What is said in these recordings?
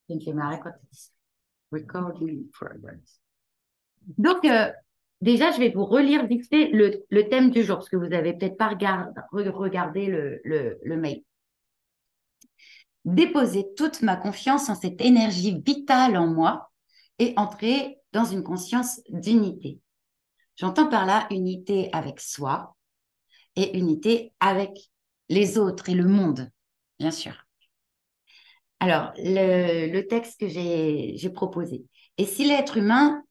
Ça me fait marrer quand tu dis ça. Recording in progress. Donc, déjà, je vais vous relire vite fait le thème du jour, parce que vous n'avez peut-être pas regardé le mail. Déposer toute ma confiance en cette énergie vitale en moi et entrer dans une conscience d'unité. J'entends par là unité avec soi et unité avec les autres et le monde, bien sûr. Alors, le texte que j'ai proposé. Et si l'être humain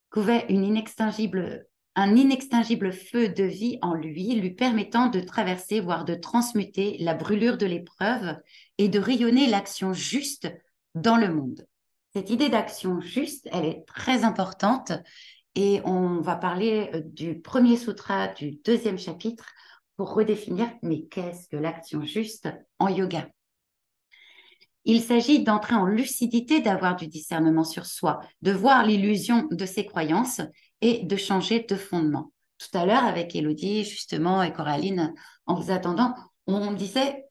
couvait un inextinguible feu de vie en lui, lui permettant de traverser, voire de transmuter la brûlure de l'épreuve et de rayonner l'action juste dans le monde. Cette idée d'action juste, elle est très importante et on va parler du premier sutra du deuxième chapitre pour redéfinir, mais qu'est-ce que l'action juste en yoga? Il s'agit d'entrer en lucidité, d'avoir du discernement sur soi, de voir l'illusion de ses croyances et de changer de fondement. Tout à l'heure, avec Élodie, justement, et Coraline, en vous attendant, on disait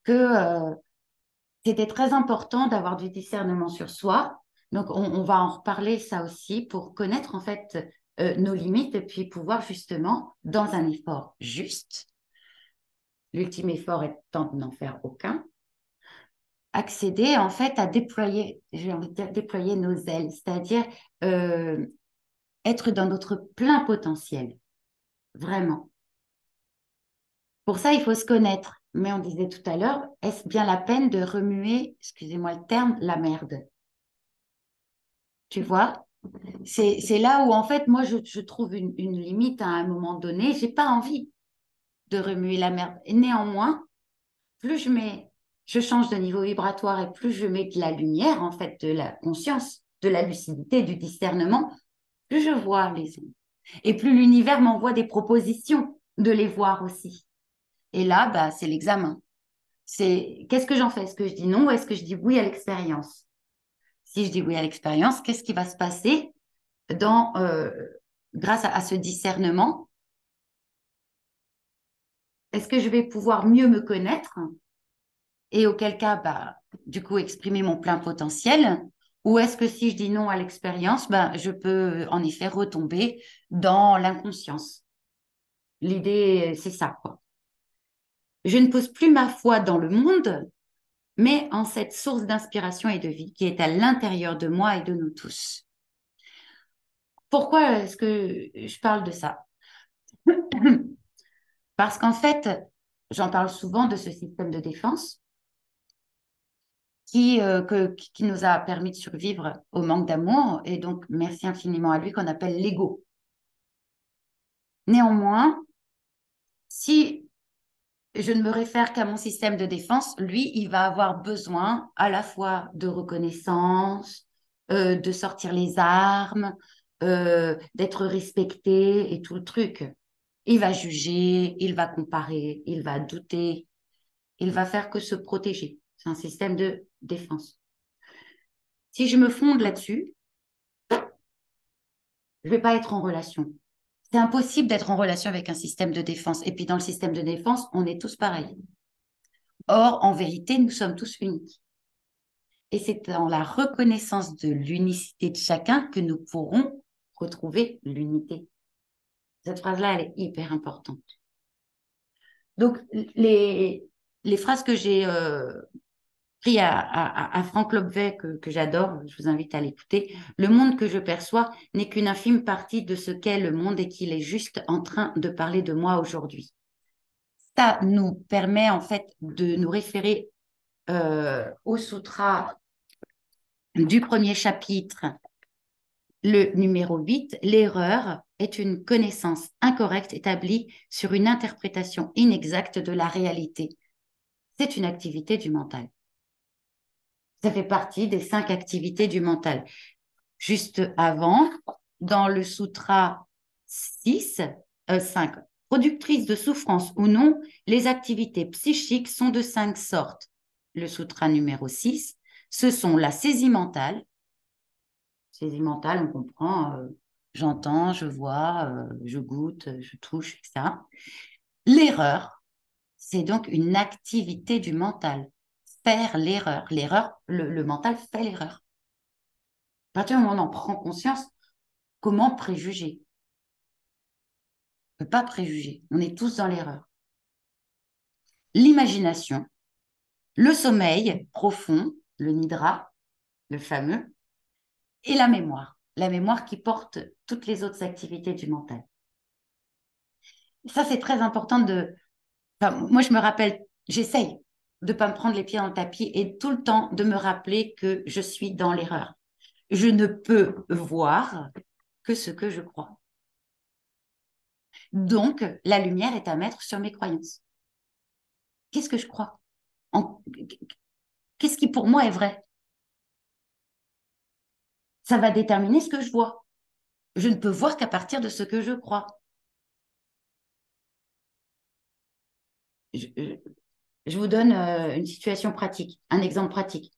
que c'était très important d'avoir du discernement sur soi. Donc, on va en reparler ça aussi pour connaître en fait nos limites et puis pouvoir justement, dans un effort juste, l'ultime effort étant de n'en faire aucun, accéder en fait à déployer, j'ai envie de dire déployer nos ailes, c'est-à-dire euh, être dans notre plein potentiel, vraiment. Pour ça, il faut se connaître. Mais on disait tout à l'heure, est-ce bien la peine de remuer, excusez-moi le terme, la merde? Tu vois? C'est là où en fait, moi, je trouve une limite à un moment donné. J'ai pas envie de remuer la merde. Et néanmoins, plus je change de niveau vibratoire et plus je mets de la lumière, en fait, de la conscience, de la lucidité, du discernement, plus je vois les ondes. Et plus l'univers m'envoie des propositions de les voir aussi. Et là, bah, c'est l'examen. C'est qu'est-ce que j'en fais? Est-ce que je dis non ou est-ce que je dis oui à l'expérience? Si je dis oui à l'expérience, qu'est-ce qui va se passer dans, grâce à ce discernement? Est-ce que je vais pouvoir mieux me connaître et auquel cas, bah, du coup, exprimer mon plein potentiel? Ou est-ce que si je dis non à l'expérience, bah, je peux en effet retomber dans l'inconscience? L'idée, c'est ça, quoi. Je ne pose plus ma foi dans le monde, mais en cette source d'inspiration et de vie qui est à l'intérieur de moi et de nous tous. Pourquoi est-ce que je parle de ça? Parce qu'en fait, j'en parle souvent de ce système de défense qui nous a permis de survivre au manque d'amour, et donc merci infiniment à lui qu'on appelle l'ego. Néanmoins, si je ne me réfère qu'à mon système de défense, lui, il va avoir besoin à la fois de reconnaissance, de sortir les armes, d'être respecté et tout le truc. Il va juger, il va comparer, il va douter, il va faire que se protéger. C'est un système de défense. Si je me fonde là-dessus, je ne vais pas être en relation. C'est impossible d'être en relation avec un système de défense. Et puis dans le système de défense, on est tous pareils. Or, en vérité, nous sommes tous uniques. Et c'est dans la reconnaissance de l'unicité de chacun que nous pourrons retrouver l'unité. Cette phrase-là, elle est hyper importante. Donc, les phrases que j'ai prises à Franck Lobvet, que j'adore, je vous invite à l'écouter. Le monde que je perçois n'est qu'une infime partie de ce qu'est le monde et qu'il est juste en train de parler de moi aujourd'hui. Ça nous permet en fait de nous référer au sutra du premier chapitre, le numéro 8, l'erreur est une connaissance incorrecte établie sur une interprétation inexacte de la réalité. C'est une activité du mental. Ça fait partie des 5 activités du mental. Juste avant, dans le sutra 6, 5, productrices de souffrance ou non, les activités psychiques sont de 5 sortes. Le sutra numéro 6, ce sont la saisie mentale. Saisie mentale, on comprend, j'entends, je vois, je goûte, je touche, etc. L'erreur, c'est donc une activité du mental. faire l'erreur. L'erreur, le mental fait l'erreur. À partir du moment où on en prend conscience, comment préjuger? On ne peut pas préjuger. On est tous dans l'erreur. L'imagination, le sommeil profond, le nidra, le fameux, et la mémoire. La mémoire qui porte toutes les autres activités du mental. Ça, c'est très important de... Enfin, moi, je me rappelle, j'essaye de ne pas me prendre les pieds dans le tapis et tout le temps de me rappeler que je suis dans l'erreur. Je ne peux voir que ce que je crois. Donc, la lumière est à mettre sur mes croyances. Qu'est-ce que je crois? En... Qu'est-ce qui pour moi est vrai? Ça va déterminer ce que je vois. Je ne peux voir qu'à partir de ce que je crois. Je, je vous donne une situation pratique, un exemple pratique.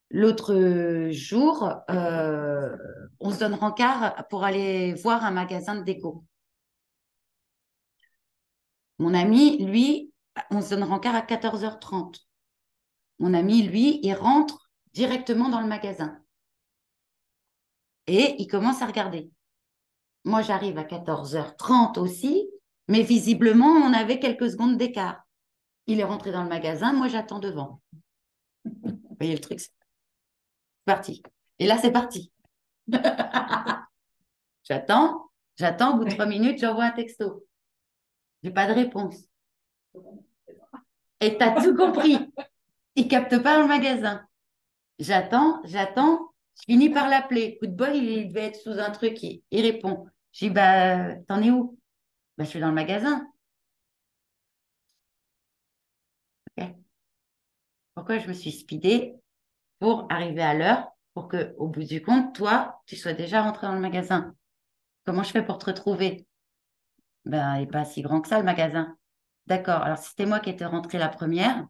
L'autre jour, on se donne rencard pour aller voir un magasin de déco. Mon ami, lui, on se donne rencard à 14h30. Mon ami, lui, il rentre directement dans le magasin et il commence à regarder. Moi, j'arrive à 14h30 aussi, mais visiblement, on avait quelques secondes d'écart. Il est rentré dans le magasin, moi, j'attends devant. Vous voyez le truc, c'est parti. Et là, c'est parti. J'attends, au bout de 3 minutes, j'envoie un texto. J'ai pas de réponse. Et t'as tout compris. Il capte pas dans le magasin. J'attends, je finis par l'appeler. Coup de bol, il devait être sous un truc, il répond. Je dis, bah, t'en es où? Bah, je suis dans le magasin. Ok. Pourquoi je me suis speedée pour arriver à l'heure, pour que, au bout du compte, toi, tu sois déjà rentré dans le magasin. Comment je fais pour te retrouver? Ben, il n'est pas si grand que ça, le magasin. D'accord. Alors, si c'était moi qui étais rentrée la première,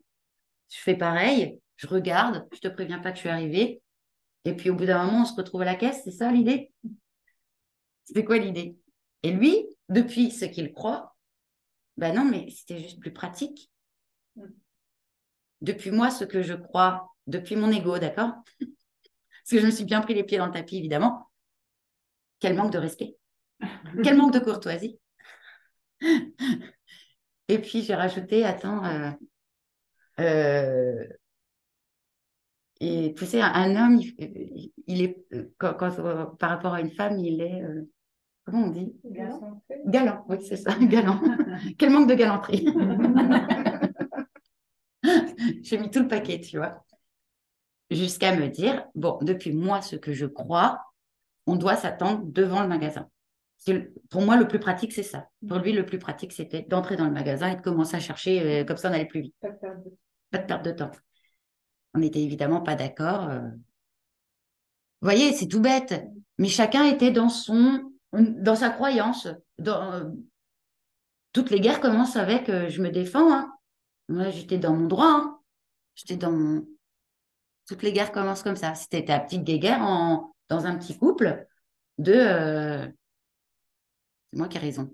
je fais pareil, je regarde, je te préviens pas que je suis arrivée. Et puis, au bout d'un moment, on se retrouve à la caisse. C'est ça l'idée? C'est quoi l'idée? Et lui, depuis ce qu'il croit, ben non, mais c'était juste plus pratique. Depuis moi, ce que je crois, depuis mon ego, d'accord? Parce que je me suis bien pris les pieds dans le tapis, évidemment. Quel manque de respect. Quel manque de courtoisie. Et puis, j'ai rajouté, attends, euh, et tu sais, un homme, il est, par rapport à une femme, il est, comment on dit? Galant. Galant, oui, c'est ça, galant. Quel manque de galanterie. J'ai mis tout le paquet, tu vois, jusqu'à me dire, bon, depuis moi, ce que je crois, on doit s'attendre devant le magasin. Pour moi, le plus pratique, c'est ça. Pour lui, le plus pratique, c'était d'entrer dans le magasin et de commencer à chercher, comme ça, on allait plus vite. Pas de perdre de temps. Pas de perte de temps. On n'était évidemment pas d'accord. Vous voyez, c'est tout bête. Mais chacun était dans sa croyance. Toutes les guerres commencent avec je me défends, hein. Moi, j'étais dans mon droit, hein. J'étais dans mon... Toutes les guerres commencent comme ça. C'était ta petite guéguerre dans un petit couple de c'est moi qui ai raison.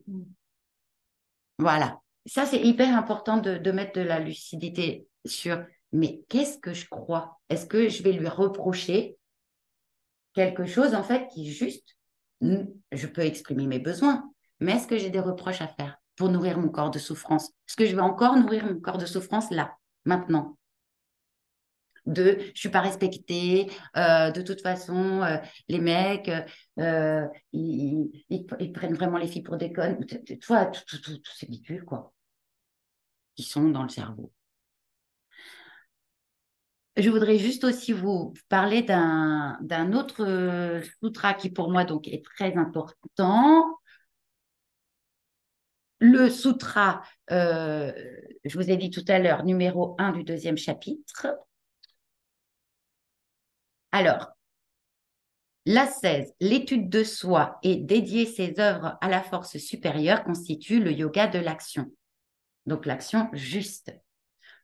Voilà. Ça, c'est hyper important de mettre de la lucidité sur mais qu'est-ce que je crois? Est-ce que je vais lui reprocher quelque chose, en fait, qui est juste, je peux exprimer mes besoins, mais est-ce que j'ai des reproches à faire pour nourrir mon corps de souffrance? Est-ce que je vais encore nourrir mon corps de souffrance là, maintenant? Je suis pas respectée, de toute façon, les mecs, ils prennent vraiment les filles pour des connes. Tu vois, tout c'est ridicule, quoi. Qui sont dans le cerveau. Je voudrais juste aussi vous parler d'un autre sutra qui pour moi donc est très important. Le sutra, je vous ai dit tout à l'heure, numéro 1 du deuxième chapitre. Alors, l'ascèse, l'étude de soi et dédier ses œuvres à la force supérieure constitue le yoga de l'action. Donc l'action juste.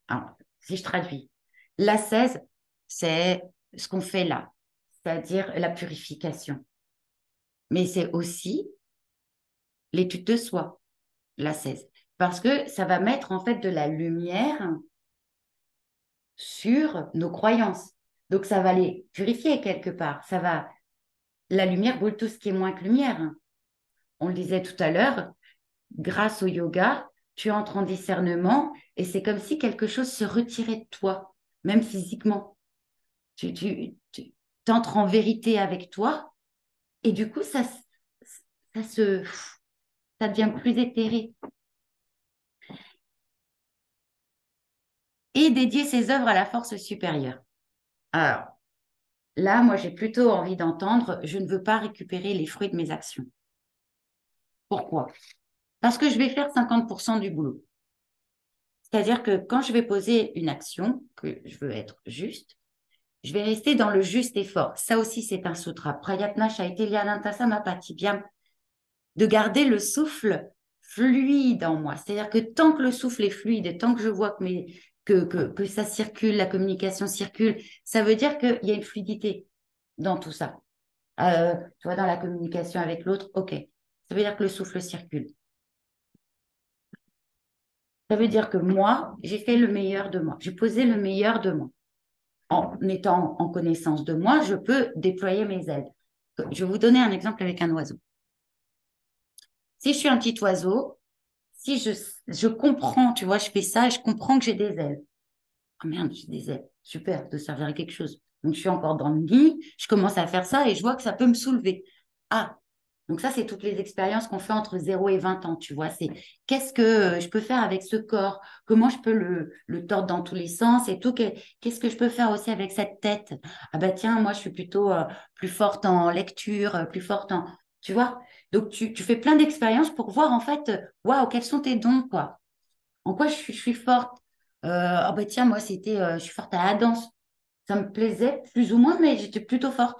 Alors, si je traduis, l'ascèse, c'est ce qu'on fait là, c'est-à-dire la purification. Mais c'est aussi l'étude de soi, l'ascèse. parce que ça va mettre en fait de la lumière sur nos croyances. Donc, ça va les purifier quelque part. La lumière brûle tout ce qui est moins que lumière. On le disait tout à l'heure, grâce au yoga, tu entres en discernement et c'est comme si quelque chose se retirait de toi, même physiquement. Tu entres en vérité avec toi et du coup, ça se, ça devient plus éthéré. Et dédier ses œuvres à la force supérieure. Alors, là, moi, j'ai plutôt envie d'entendre, je ne veux pas récupérer les fruits de mes actions. Pourquoi? Parce que je vais faire 50% du boulot. C'est-à-dire que quand je vais poser une action, que je veux être juste, je vais rester dans le juste effort. Ça aussi, c'est un sutra. Prayatna Shaitiliananta Samapati. Bien, de garder le souffle fluide en moi. C'est-à-dire que tant que le souffle est fluide et tant que je vois que ça circule, la communication circule, ça veut dire qu'il y a une fluidité dans tout ça. Tu vois, dans la communication avec l'autre, ok. Ça veut dire que le souffle circule. Ça veut dire que moi, j'ai fait le meilleur de moi. J'ai posé le meilleur de moi. En étant en connaissance de moi, je peux déployer mes ailes. Je vais vous donner un exemple avec un oiseau. Si je suis un petit oiseau, si je comprends, tu vois, je fais ça et je comprends que j'ai des ailes. Oh merde, j'ai des ailes. Super, de servir à quelque chose. Donc, je suis encore dans le nid, je commence à faire ça et je vois que ça peut me soulever. Ah, donc ça, c'est toutes les expériences qu'on fait entre 0 et 20 ans, tu vois. C'est qu'est-ce que je peux faire avec ce corps? Comment je peux le tordre dans tous les sens et tout? Qu'est-ce que je peux faire aussi avec cette tête? Ah bah tiens, moi, je suis plutôt plus forte en lecture, plus forte en... Tu vois? Donc, tu fais plein d'expériences pour voir, en fait, waouh, quels sont tes dons, quoi? En quoi je suis forte? Ah bah tiens, moi, je suis forte à la danse. Ça me plaisait plus ou moins, mais j'étais plutôt forte.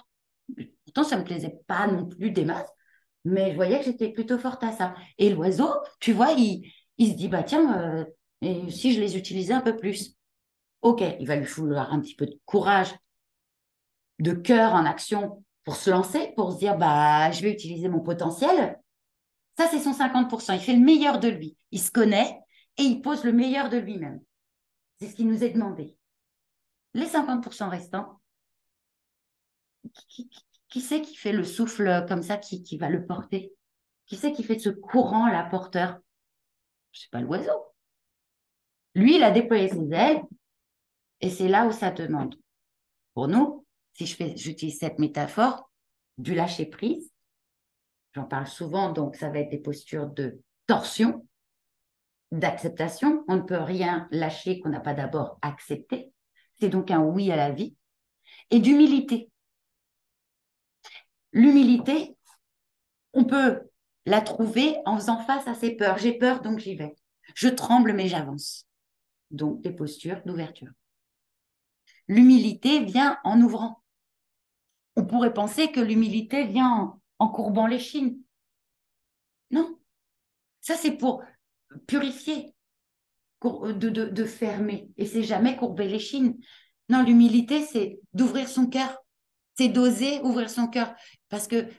Pourtant, ça me plaisait pas non plus des masses, mais je voyais que j'étais plutôt forte à ça. Et l'oiseau, tu vois, il se dit, bah tiens, et si je les utilisais un peu plus? Ok, il va lui falloir un petit peu de courage, de cœur en action pour se lancer, pour se dire, bah, je vais utiliser mon potentiel. Ça, c'est son 50%. Il fait le meilleur de lui. Il se connaît et il pose le meilleur de lui-même. C'est ce qui nous est demandé. Les 50% restants, qui c'est qui fait le souffle comme ça, qui va le porter? Qui c'est qui fait ce courant-là porteur? C'est pas l'oiseau. Lui, il a déployé ses ailes et c'est là où ça demande. Pour nous, si j'utilise cette métaphore du lâcher prise, j'en parle souvent, donc ça va être des postures de torsion, d'acceptation. On ne peut rien lâcher qu'on n'a pas d'abord accepté. C'est donc un oui à la vie et d'humilité. L'humilité, on peut la trouver en faisant face à ses peurs. J'ai peur, donc j'y vais. Je tremble, mais j'avance. Donc des postures d'ouverture. L'humilité vient en ouvrant. On pourrait penser que l'humilité vient en courbant l'échine. Non, ça c'est pour purifier, de fermer. Et c'est jamais courber l'échine. Non, l'humilité, c'est d'ouvrir son cœur. C'est d'oser ouvrir son cœur. Parce que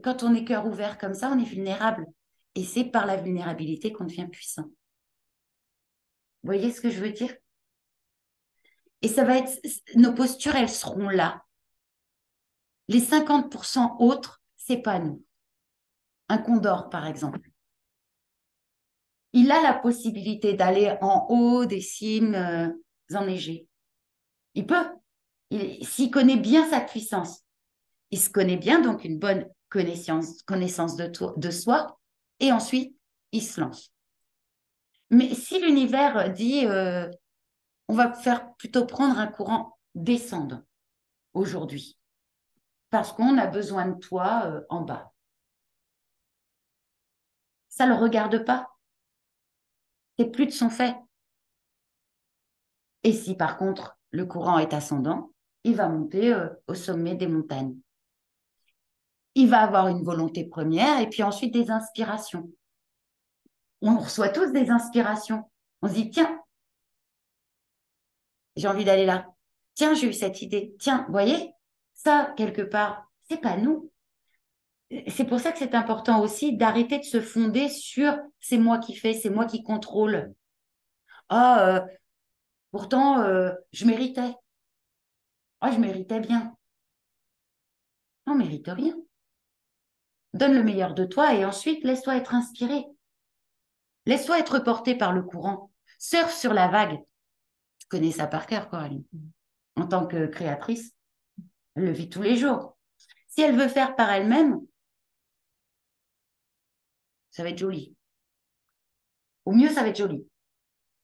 quand on est cœur ouvert comme ça, on est vulnérable. Et c'est par la vulnérabilité qu'on devient puissant. Vous voyez ce que je veux dire? Et ça va être, nos postures, elles seront là. Les 50% autres, c'est pas nous. Un condor, par exemple. Il a la possibilité d'aller en haut des cimes enneigées. Il peut. S'il connaît bien sa puissance, il se connaît bien, donc une bonne connaissance de soi, et ensuite, il se lance. Mais si l'univers dit, on va faire plutôt prendre un courant descendant aujourd'hui, parce qu'on a besoin de toi en bas, ça ne le regarde pas. C'est plus de son fait. Et si par contre le courant est ascendant, il va monter au sommet des montagnes. Il va avoir une volonté première et puis ensuite des inspirations. On reçoit tous des inspirations. On se dit, tiens, j'ai envie d'aller là. Tiens, j'ai eu cette idée. Tiens, vous voyez, ça, quelque part, c'est pas nous. c'est pour ça que c'est important aussi d'arrêter de se fonder sur c'est moi qui fais, c'est moi qui contrôle. Ah, pourtant, je méritais. Ah, je méritais bien. Non, mérite rien. Donne le meilleur de toi et ensuite laisse-toi être inspiré. Laisse-toi être porté par le courant. Surfe sur la vague. Tu connais ça par cœur, Coralie. En tant que créatrice, elle le vit tous les jours. Si elle veut faire par elle-même, ça va être joli. Au mieux, ça va être joli.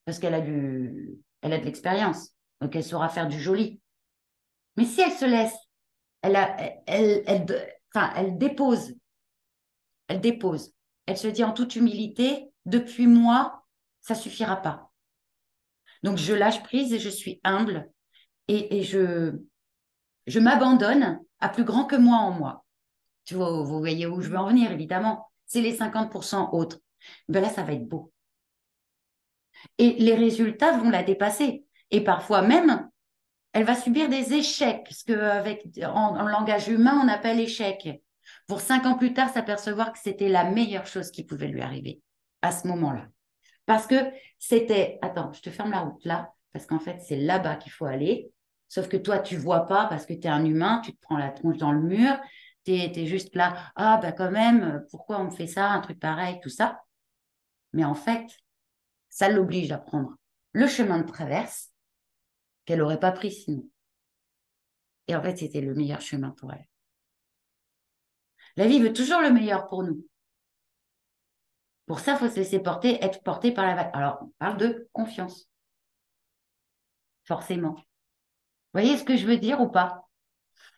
Parce elle a de l'expérience. Donc, elle saura faire du joli. Mais si elle se laisse, elle a, enfin, elle dépose. Elle se dit en toute humilité, depuis moi, ça suffira pas. Donc, je lâche prise et je suis humble et je m'abandonne à plus grand que moi en moi. Tu vois, vous voyez où je veux en venir, évidemment. C'est les 50% autres. Ben là, ça va être beau. Et les résultats vont la dépasser. Et parfois même, elle va subir des échecs, ce qu'avec en langage humain, on appelle échec. Pour 5 ans plus tard, s'apercevoir que c'était la meilleure chose qui pouvait lui arriver à ce moment-là. Parce que c'était, attends, je te ferme la route là, parce qu'en fait, c'est là-bas qu'il faut aller. Sauf que toi, tu vois pas parce que tu es un humain, tu te prends la tronche dans le mur, tu es, juste là, ah ben quand même, pourquoi on me fait ça, un truc pareil, tout ça. Mais en fait, ça l'oblige à prendre le chemin de traverse qu'elle n'aurait pas pris sinon. Et en fait, c'était le meilleur chemin pour elle. La vie veut toujours le meilleur pour nous. Pour ça, il faut se laisser porter, être porté par la vague. Alors, on parle de confiance, forcément. Vous voyez ce que je veux dire ou pas?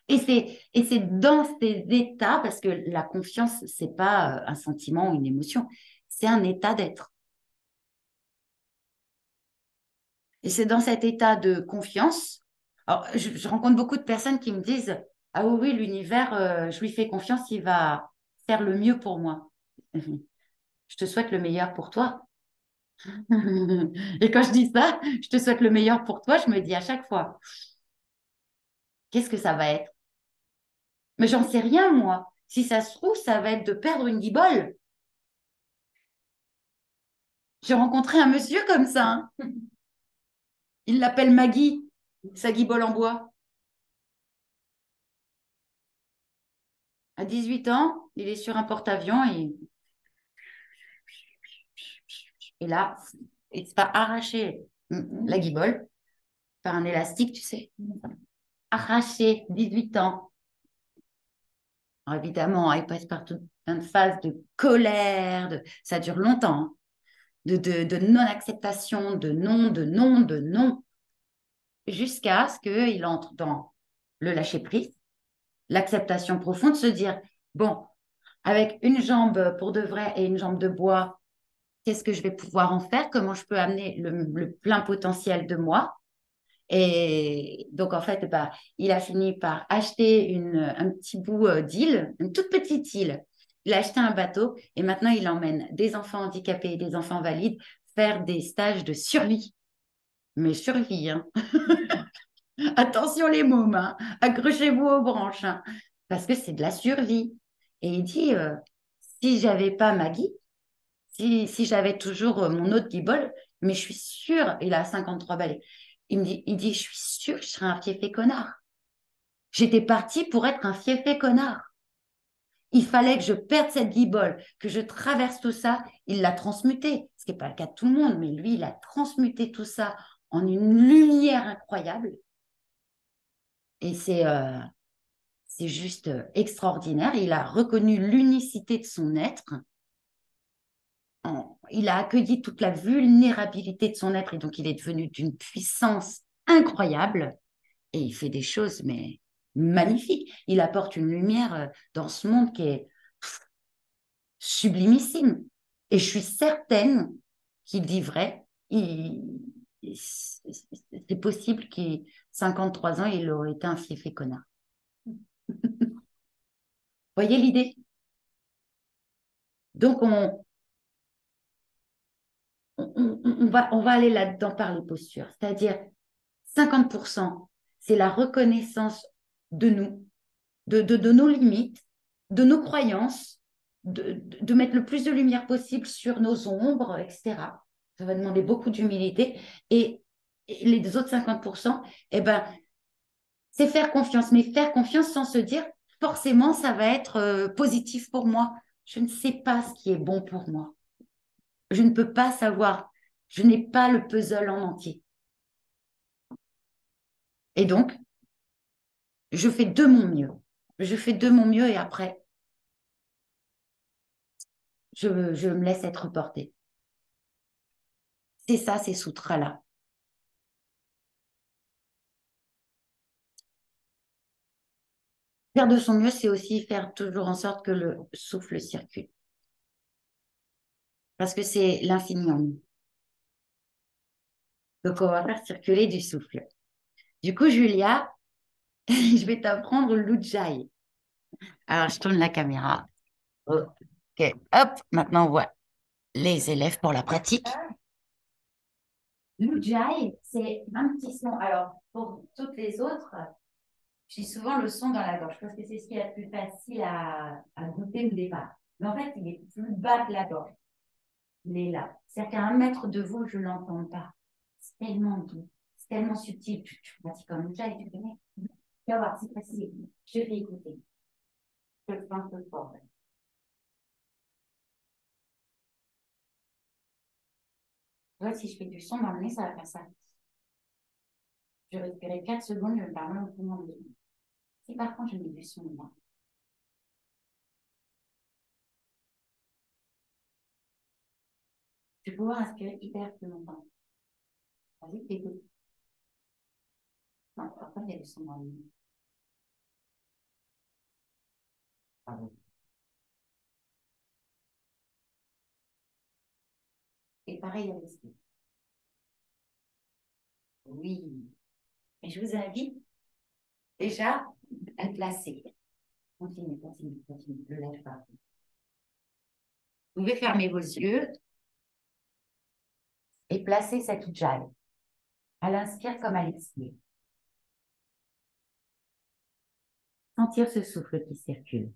Et c'est dans ces états, parce que la confiance, c'est pas un sentiment ou une émotion, c'est un état d'être. Et c'est dans cet état de confiance. Alors, je rencontre beaucoup de personnes qui me disent, ah oui, oui, l'univers, je lui fais confiance, il va faire le mieux pour moi. Je te souhaite le meilleur pour toi. Et quand je dis ça, je te souhaite le meilleur pour toi, je me dis à chaque fois, qu'est-ce que ça va être? Mais j'en sais rien, moi. Si ça se trouve, ça va être de perdre une guibole. J'ai rencontré un monsieur comme ça, hein. Il l'appelle Maggie, sa guibole en bois. À 18 ans, il est sur un porte-avions et là, il se fait arracher la guibole par un élastique, tu sais. Arraché, 18 ans. Alors évidemment, il passe par toute une phase de colère, ça dure longtemps, hein. De non-acceptation, de non, de non, de non, jusqu'à ce qu'il entre dans le lâcher-prise, l'acceptation profonde, se dire, bon, avec une jambe pour de vrai et une jambe de bois, qu'est-ce que je vais pouvoir en faire? Comment je peux amener le plein potentiel de moi? Et donc, en fait, bah, il a fini par acheter un petit bout d'île, une toute petite île. Il a acheté un bateau et maintenant, il emmène des enfants handicapés et des enfants valides faire des stages de survie. Mais survie, hein. Attention les mômes, hein. Accrochez-vous aux branches, hein, parce que c'est de la survie. Et il dit, si j'avais pas Maggie, si j'avais toujours mon autre guibole, mais je suis sûre, il a 53 balais, il dit, je suis sûre que je serais un fiefé connard. J'étais partie pour être un fiefé connard. Il fallait que je perde cette guibole, que je traverse tout ça. Il l'a transmuté, ce qui n'est pas le cas de tout le monde, mais lui, il a transmuté tout ça en une lumière incroyable. Et c'est juste extraordinaire. Il a reconnu l'unicité de son être. Il a accueilli toute la vulnérabilité de son être et donc il est devenu d'une puissance incroyable et il fait des choses mais magnifiques. Il apporte une lumière dans ce monde qui est sublimissime. Et je suis certaine qu'il dit vrai. C'est possible qu'il 53 ans, il aurait été un fiefé connard. Voyez l'idée? Donc on va aller là-dedans par les postures. C'est-à-dire 50%, c'est la reconnaissance de nous, de nos limites, de nos croyances, de mettre le plus de lumière possible sur nos ombres, etc. Ça va demander beaucoup d'humilité. Et les autres 50%, eh ben, c'est faire confiance, mais faire confiance sans se dire forcément ça va être positif pour moi. Je ne sais pas ce qui est bon pour moi. Je ne peux pas savoir. Je n'ai pas le puzzle en entier. Et donc, je fais de mon mieux. Je fais de mon mieux et après, je me laisse être portée. C'est ça, ces sutras-là. Faire de son mieux, c'est aussi faire toujours en sorte que le souffle circule. Parce que c'est l'infini en nous. Donc, on va faire circuler du souffle. Du coup, Julia, je vais t'apprendre l'Ujjayi. Alors, je tourne la caméra. Ok, hop, maintenant on voit les élèves pour la pratique. L'Ujjayi, c'est un petit son. Alors, pour toutes les autres, j'ai souvent le son dans la gorge parce que c'est ce qui est le plus facile à goûter au départ. Mais en fait, il est plus bas que la gorge. Il est là. C'est-à-dire qu'à 1 mètre de vous, je ne l'entends pas. C'est tellement doux, c'est tellement subtil. Tu pratiques comme L'Ujjayi, tu connais. Tu vas voir, c'est facile. Je vais écouter. Je le fais un peu fort. Ouais, si je fais du son dans le nez, ça va faire ça. Je vais respirer 4 secondes, je vais me parler au poumon 2 secondes. Si par contre je mets du son là, je vais pouvoir inspirer hyper plus longtemps. Vas-y, écoute. Non, pourquoi il y a du son dans le nez? Pardon. Et pareil, il y a. Oui. Et je vous invite déjà à placer. Continue, continue, continue. Ne le lâche pas. Vous pouvez fermer vos yeux et placer cette ujjayi à l'inspire comme à l'expire. Sentir ce souffle qui circule.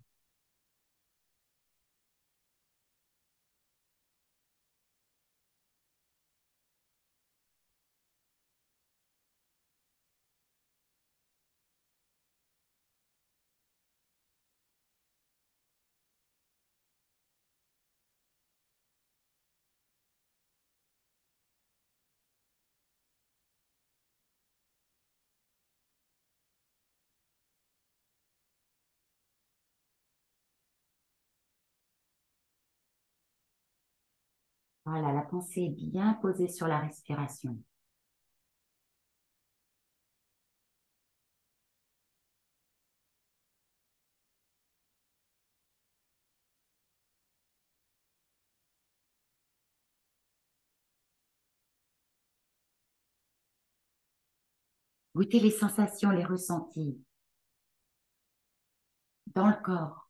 Voilà, la pensée est bien posée sur la respiration. Goûtez les sensations, les ressentis dans le corps.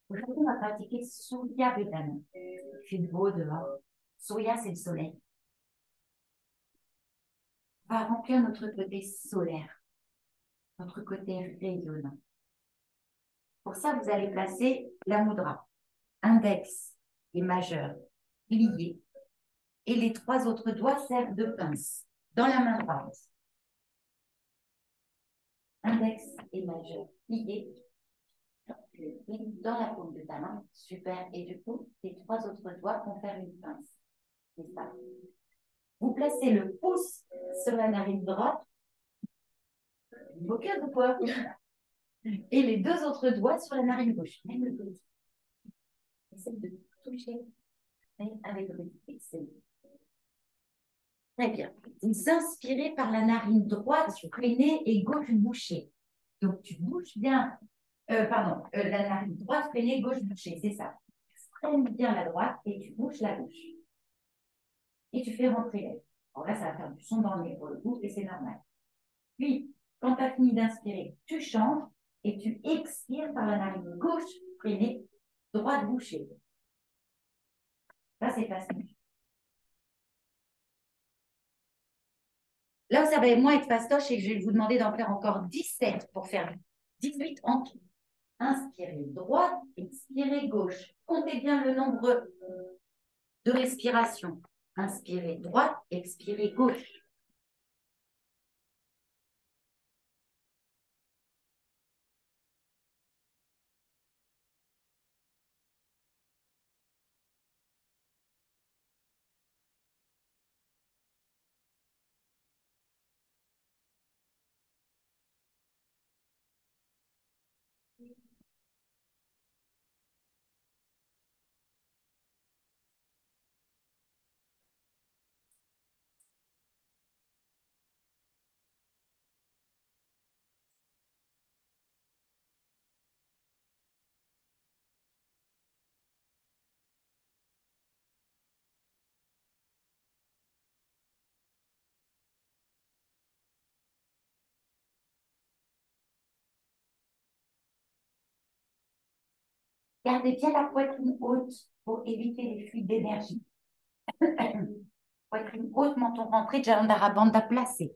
Aujourd'hui, on va pratiquer Surya Vedana. Il fait beau dehors. Surya, c'est le soleil. On va remplir notre côté solaire, notre côté rayonnant. Pour ça, vous allez placer la mudra, index et majeur, liés, et les 3 autres doigts servent de pince dans la main droite. Index et majeur, liés, dans la paume de ta main. Super. Et du coup, les 3 autres doigts vont faire une pince. C'est ça. Vous placez le pouce sur la narine droite, bocal ou quoi, et les 2 autres doigts sur la narine gauche. Même le petit. Essayez de toucher avec le petit. Très bien. Vous inspirez par la narine droite, freinée et gauche bouchée. Donc, tu bouges bien, pardon, la narine droite freinée, gauche bouchée, c'est ça. Tu freines bien la droite et tu bouges la gauche. Et tu fais rentrer l'air. Alors là, ça va faire du son dans le nez pour le coup et c'est normal. Puis, quand tu as fini d'inspirer, tu changes et tu expires par la narine gauche freinée, droite bouchée. Là, c'est facile. Là où ça va moins être fastoche, c'est que je vais vous demander d'en faire encore 17 pour faire 18 en tout. Inspirez droite, expirez gauche. Comptez bien le nombre de respirations. Inspirez droite, expirez gauche. Gardez bien la poitrine haute pour éviter les fuites d'énergie. Poitrine haute, menton rentré, Jalandhara placé.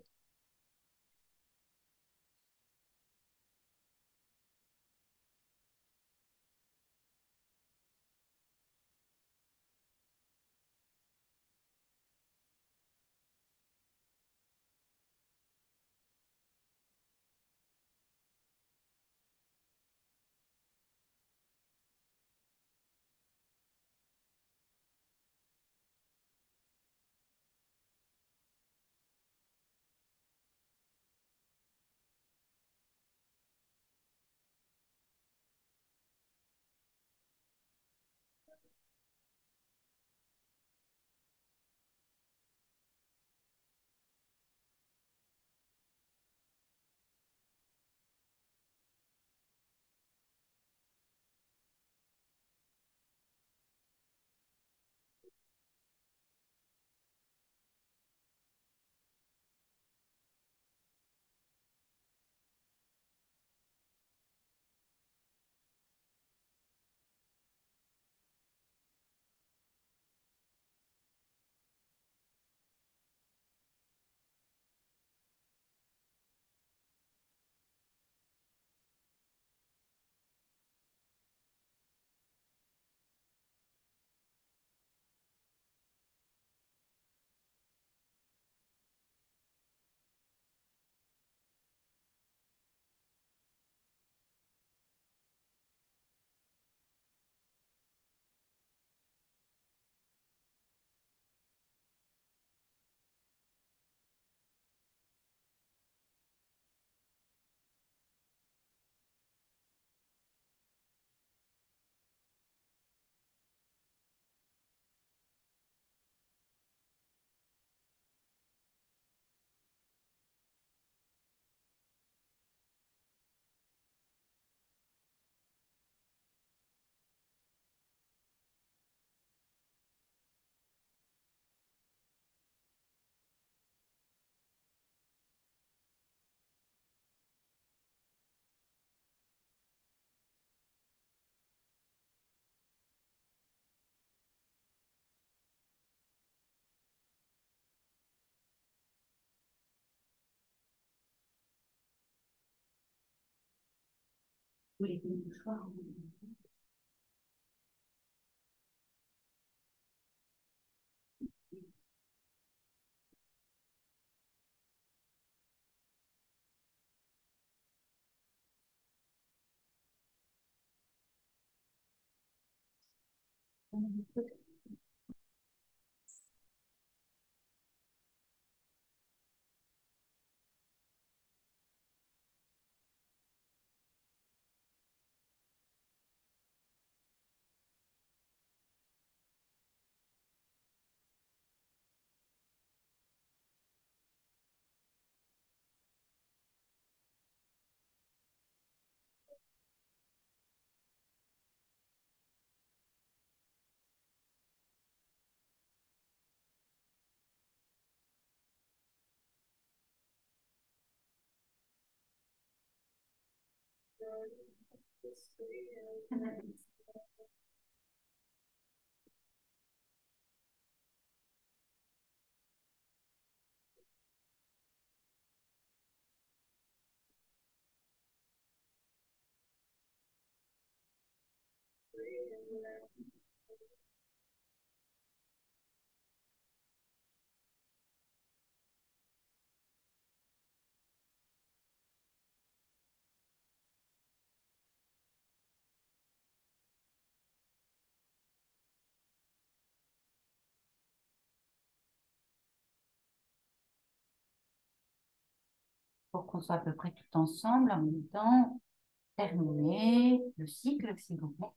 Vous les mouchoirs. Pour qu'on soit à peu près tout ensemble en même temps. Terminé le cycle, s'il vous plaît.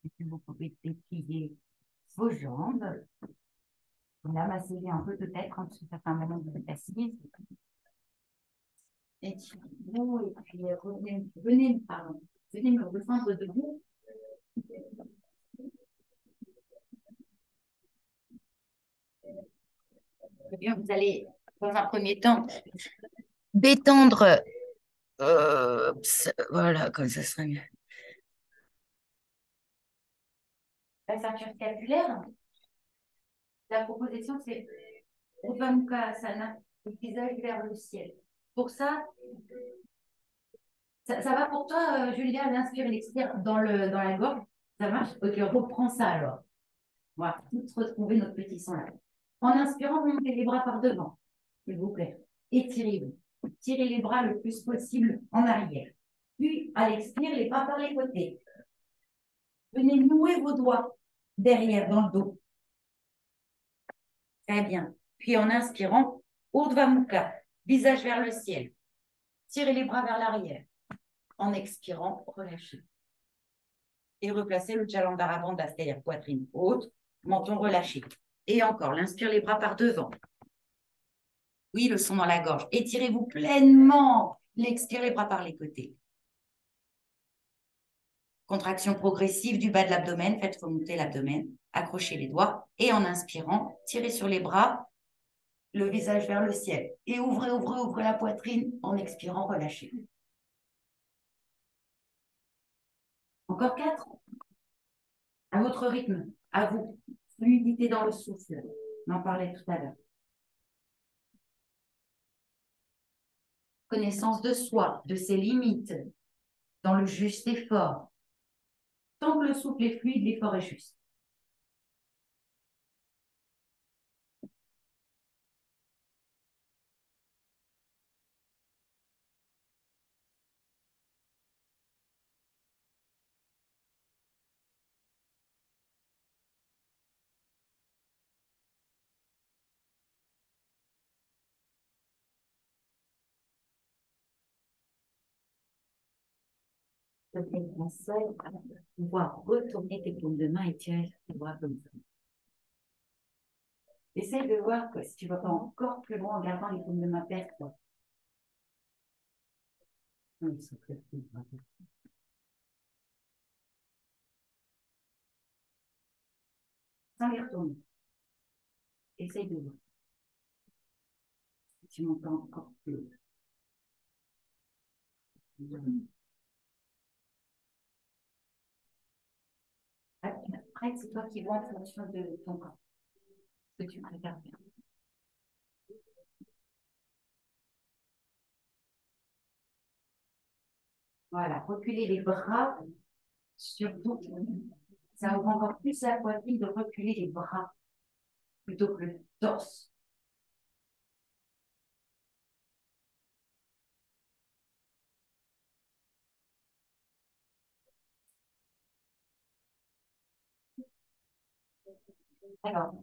Et puis vous pouvez déplier vos jambes. Vous amassez un peu peut-être, hein, parce que ça fait un moment que vous êtes assise. Étirez-vous et puis venez me rejoindre debout. Eh bien, vous allez, dans un premier temps, détendre, voilà, comme ça serait mieux. La ceinture scapulaire, la proposition, c'est Urdhva Mukha Asana, le visage vers le ciel. Pour ça, ça va pour toi, Julia, l'inspire, l'expire dans la gorge? Ça marche? Ok, on reprend ça alors. On va tous retrouver notre petit son là. En inspirant, vous montez les bras par devant, s'il vous plaît. Étirez-vous. Tirez les bras le plus possible en arrière. Puis, à l'expire, les bras par les côtés. Venez nouer vos doigts derrière, dans le dos. Très bien. Puis, en inspirant, Urdhva Mukha, visage vers le ciel. Tirez les bras vers l'arrière. En expirant, relâchez. Et replacez le Jalandhara, c'est-à-dire poitrine haute, menton relâché. Et encore, l'inspire les bras par devant. Oui, le son dans la gorge. Étirez-vous pleinement. L'expire, les bras par les côtés. Contraction progressive du bas de l'abdomen. Faites remonter l'abdomen. Accrochez les doigts. Et en inspirant, tirez sur les bras, le visage vers le ciel. Et ouvrez, ouvrez, ouvrez la poitrine. En expirant, relâchez. Encore 4. À votre rythme. À vous. Fluidité dans le souffle. On en parlait tout à l'heure. Connaissance de soi, de ses limites, dans le juste effort. Tant que le souffle est fluide, l'effort est juste. Peut-être la seule à pouvoir retourner tes paumes de main et tirer tes bras comme ça. Essaye de voir que si tu vas pas encore plus loin en gardant les paumes de main pertes. Sans les retourner. Essaye de voir. Si tu montes encore plus haut. Après, c'est toi qui vois en fonction de ton corps. Ce que tu préfères faire. Voilà, reculer les bras, surtout, ça ouvre encore plus la poitrine de reculer les bras plutôt que le torse. Alors,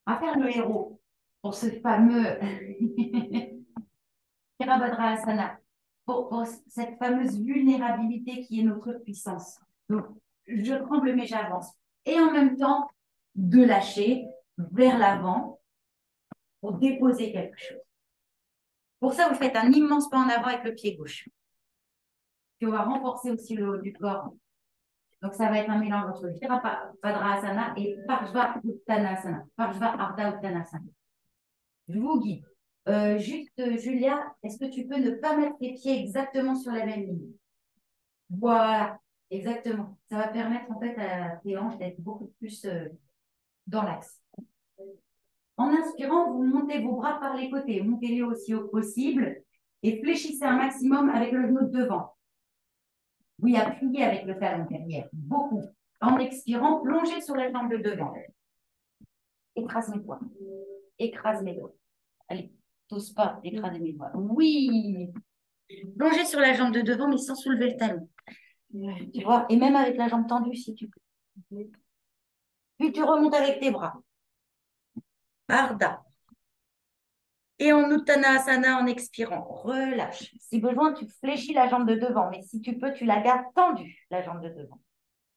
on va faire le héros pour ce fameux Virabhadrasana, pour cette fameuse vulnérabilité qui est notre puissance. Donc, je tremble mais j'avance. Et en même temps, de lâcher vers l'avant. pour déposer quelque chose. Pour ça, vous faites un immense pas en avant avec le pied gauche. Puis on va renforcer aussi le haut du corps. Donc, ça va être un mélange entre Virabhadrasana et Parshva Uttanasana. Parshva Ardha Uttanasana. Je vous guide. Juste, Julia, est-ce que tu peux ne pas mettre tes pieds exactement sur la même ligne? Voilà, exactement. Ça va permettre en fait à tes hanches d'être beaucoup plus dans l'axe. En inspirant, vous montez vos bras par les côtés. Montez-les aussi haut que possible et fléchissez un maximum avec le genou de devant. Oui, appuyez avec le talon derrière. Beaucoup. En expirant, plongez sur la jambe de devant. Écrase mes doigts. Écrase mes doigts. Allez, t'oses pas écraser mes doigts. Oui. Plongez sur la jambe de devant, mais sans soulever le talon. Tu vois, et même avec la jambe tendue, si tu peux. Puis tu remontes avec tes bras. Ardha. Et en Uttanasana, en expirant, relâche. Si besoin, tu fléchis la jambe de devant, mais si tu peux, tu la gardes tendue, la jambe de devant.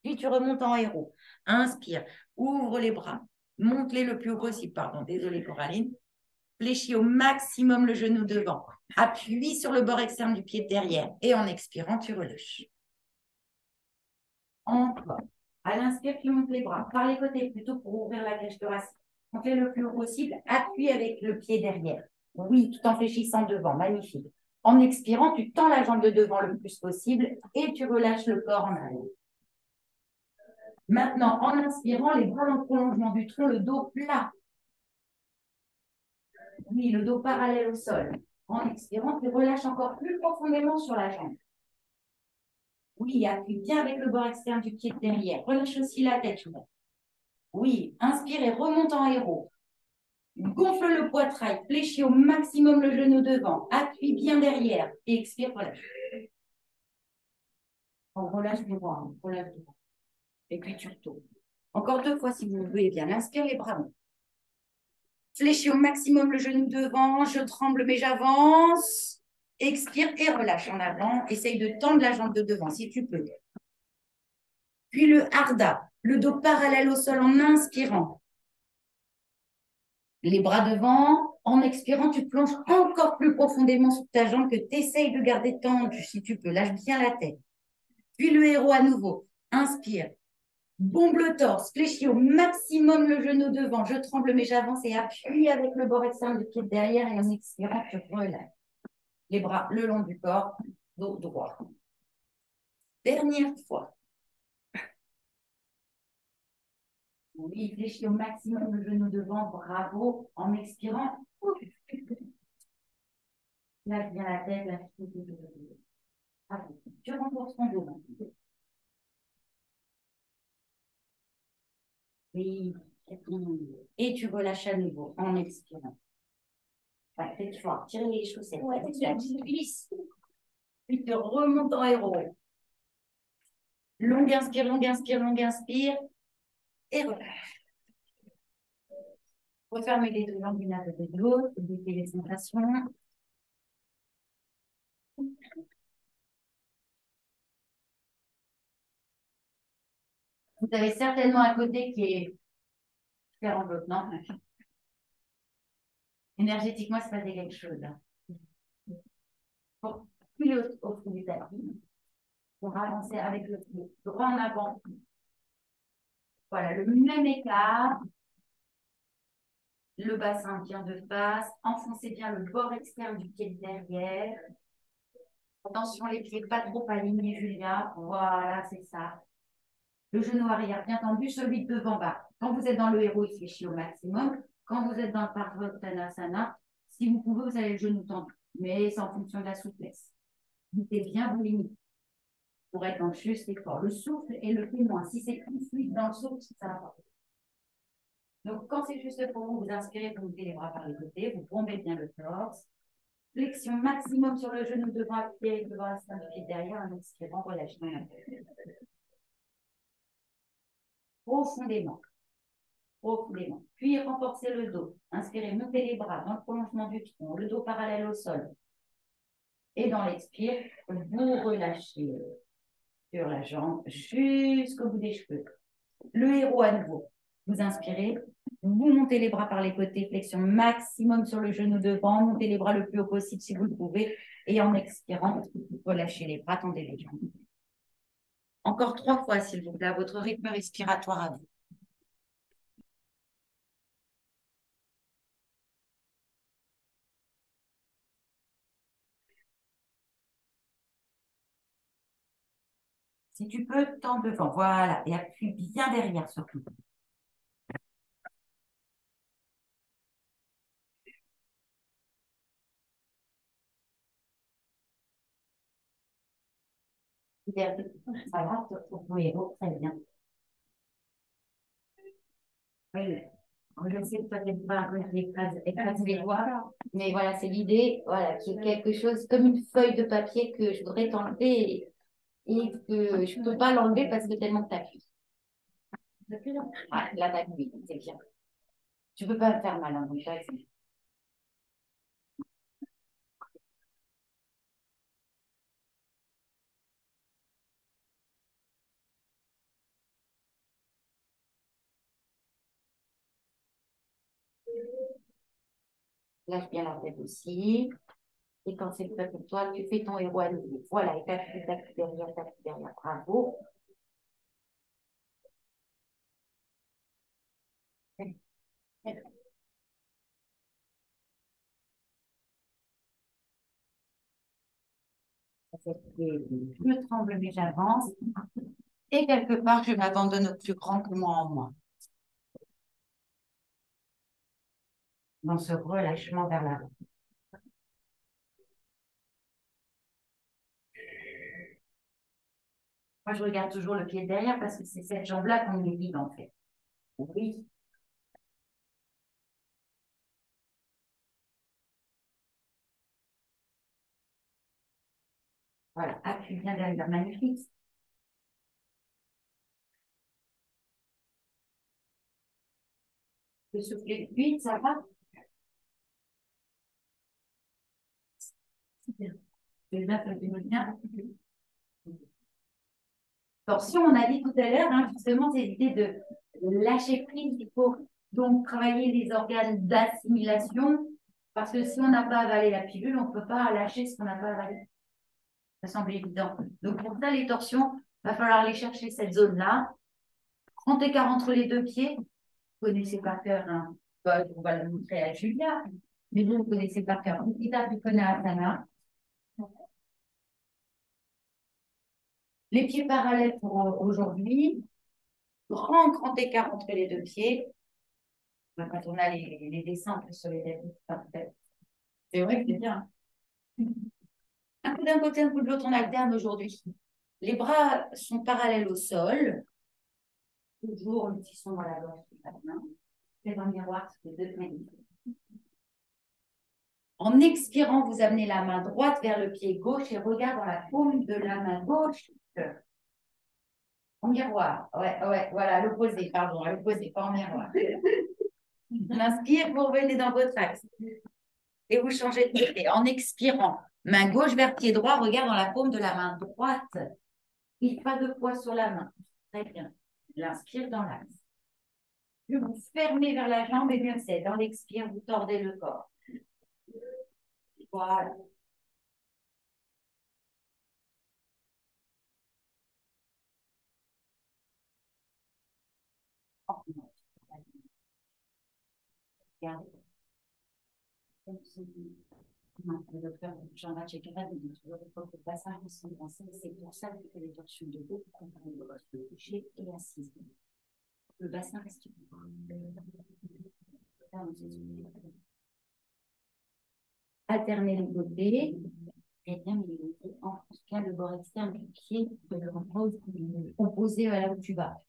Puis tu remontes en héros. Inspire, ouvre les bras, monte-les le plus haut possible. Pardon, désolée Coraline. Fléchis au maximum le genou devant. Appuie sur le bord externe du pied derrière. Et en expirant, tu relâches. Encore. À l'inspire, tu montes les bras par les côtés plutôt pour ouvrir la cage thoracique. On fait le plus haut possible. Appuie avec le pied derrière. Oui, tout en fléchissant devant. Magnifique. En expirant, tu tends la jambe de devant le plus possible et tu relâches le corps en arrière. Maintenant, en inspirant, les bras dans le prolongement du tronc, le dos plat. Oui, le dos parallèle au sol. En expirant, tu relâches encore plus profondément sur la jambe. Oui, appuie bien avec le bord externe du pied derrière. Relâche aussi la tête. Oui, inspire et remonte en héros. Gonfle le poitrail, fléchis au maximum le genou devant. Appuie bien derrière et expire, relâche. On relâche les bras, on relâche les bras. Et puis tu retournes. Encore 2 fois si vous voulez bien. Inspire les bras. Fléchis au maximum le genou devant. Je tremble mais j'avance. Expire et relâche en avant. Essaye de tendre la jambe de devant si tu peux. Puis le Ardha, le dos parallèle au sol en inspirant. Les bras devant. En expirant, tu plonges encore plus profondément sous ta jambe que tu essayes de garder tendue si tu peux. Lâche bien la tête. Puis le héros à nouveau. Inspire. Bombe le torse. Fléchis au maximum le genou devant. Je tremble mais j'avance et appuie avec le bord externe du pied derrière et en expirant, tu relâches. Les bras le long du corps, dos droit. Dernière fois. Oui, fléchis au maximum le genou devant, bravo. En expirant, lâche bien la tête, lâche tout. Tu renforces ton dos. Oui. Et tu relâches à nouveau en expirant. Fais fort, tire les chaussettes. Ouais, tu glisses. Puis tu remontes en héros. Longue inspire, longue inspire, longue inspire. Et relâche. Refermez les deux jambes l'une à côté de l'autre. Évitez les sensations. Vous avez certainement un côté qui est différent de l'autre, non? Énergétiquement, il se passe quelque chose. Bon, puis le au fond du tapis. Pour avancer avec le pied droit en avant. Voilà, le même écart. Le bassin bien de face. Enfoncez bien le bord externe du pied derrière. Attention, les pieds pas trop alignés, Julia. Voilà, c'est ça. Le genou arrière bien tendu, celui de devant bas. Quand vous êtes dans le héros, il fléchit au maximum. Quand vous êtes dans le Parvottanasana, si vous pouvez, vous avez le genou tendu. Mais c'est en fonction de la souplesse. Mettez bien vos limites pour être dans le juste effort. Le souffle est le témoin. Si c'est plus fluide dans le souffle, ça va pas. Donc, quand c'est juste pour vous, vous inspirez, vous mettez les bras par les côtés, vous bombez bien le torse. Flexion maximum sur le genou devant, appuyé avec le bras du pied derrière, en expirant, relâchez. Profondément. Profondément. Puis renforcez le dos. Inspirez, montez les bras dans le prolongement du tronc, le dos parallèle au sol. Et dans l'expire, vous relâchez sur la jambe jusqu'au bout des cheveux. Le héros à nouveau. Vous inspirez, vous montez les bras par les côtés, flexion maximum sur le genou devant, montez les bras le plus haut possible si vous le pouvez, et en expirant, relâchez les bras, tendez les jambes. Encore 3 fois, s'il vous plaît, à votre rythme respiratoire à vous. Si tu peux, tends devant, voilà, et appuie bien derrière surtout. Ça va, oui, très bien. Oui. Je sais que toi, tu pas écraser les doigts, mais voilà, c'est l'idée, voilà, qui est quelque chose comme une feuille de papier que je voudrais t'enlever et que je ne peux pas l'enlever parce que tellement que t'appuies. Ah, là, t'appuies, c'est bien. Tu ne peux pas me faire mal, hein, donc vas-y. Lâche bien la tête aussi. Et quand c'est prêt pour toi, tu fais ton héros à nouveau. Voilà, et t'appuies derrière, t'appuies derrière. Bravo. Je tremble, mais j'avance. Et quelque part, je m'abandonne au plus grand que moi en moi. Dans ce relâchement vers l'avant. Moi, je regarde toujours le pied derrière parce que c'est cette jambe-là qu'on est vide en fait. Oui. Voilà, appuie bien derrière. Magnifique. Le souffler vite, ça va. Super. Déjà, ça fait bien. Torsion, on a dit tout à l'heure, hein, justement, c'est l'idée de lâcher prise. Il faut donc travailler les organes d'assimilation parce que si on n'a pas avalé la pilule, on ne peut pas lâcher ce qu'on n'a pas avalé. Ça semble évident. Donc, pour ça, les torsions, il va falloir aller chercher cette zone-là. Grand écart entre les deux pieds. Vous connaissez par cœur, hein. On va le montrer à Julia, mais vous connaissez par cœur. Utthita Trikonasana. Les pieds parallèles pour aujourd'hui. Grand écart entre les deux pieds. Quand on a les dessins sur les lèvres, c'est parfait. C'est vrai que c'est bien. Un coup d'un côté, un coup de l'autre, on alterne aujourd'hui. Les bras sont parallèles au sol. Toujours le petit son dans la gorge. C'est dans le miroir, c'est deux magnifiques. En expirant, vous amenez la main droite vers le pied gauche et regarde dans la paume de la main gauche. En miroir. Ouais, ouais, voilà, à l'opposé, pardon, à l'opposé, pas en miroir. On inspire, vous revenez dans votre axe. Et vous changez de côté. En expirant, main gauche vers pied droit, regarde dans la paume de la main droite. Il n'y a pas de poids sur la main. Très bien. L'inspire dans l'axe. Plus vous fermez vers la jambe et mieux c'est. Dans l'expire, vous tordez le corps. Voilà. Regardez. Le docteur Jean-Marc Chekara dit toujours qu'il faut que le bassin reste compensé. C'est pour ça que les torsions de dos comparées au coucher et assise. Le bassin reste alterner les côtés. Et bien, mais en tout cas, le bord externe du pied, le repose opposé à là où tu vas.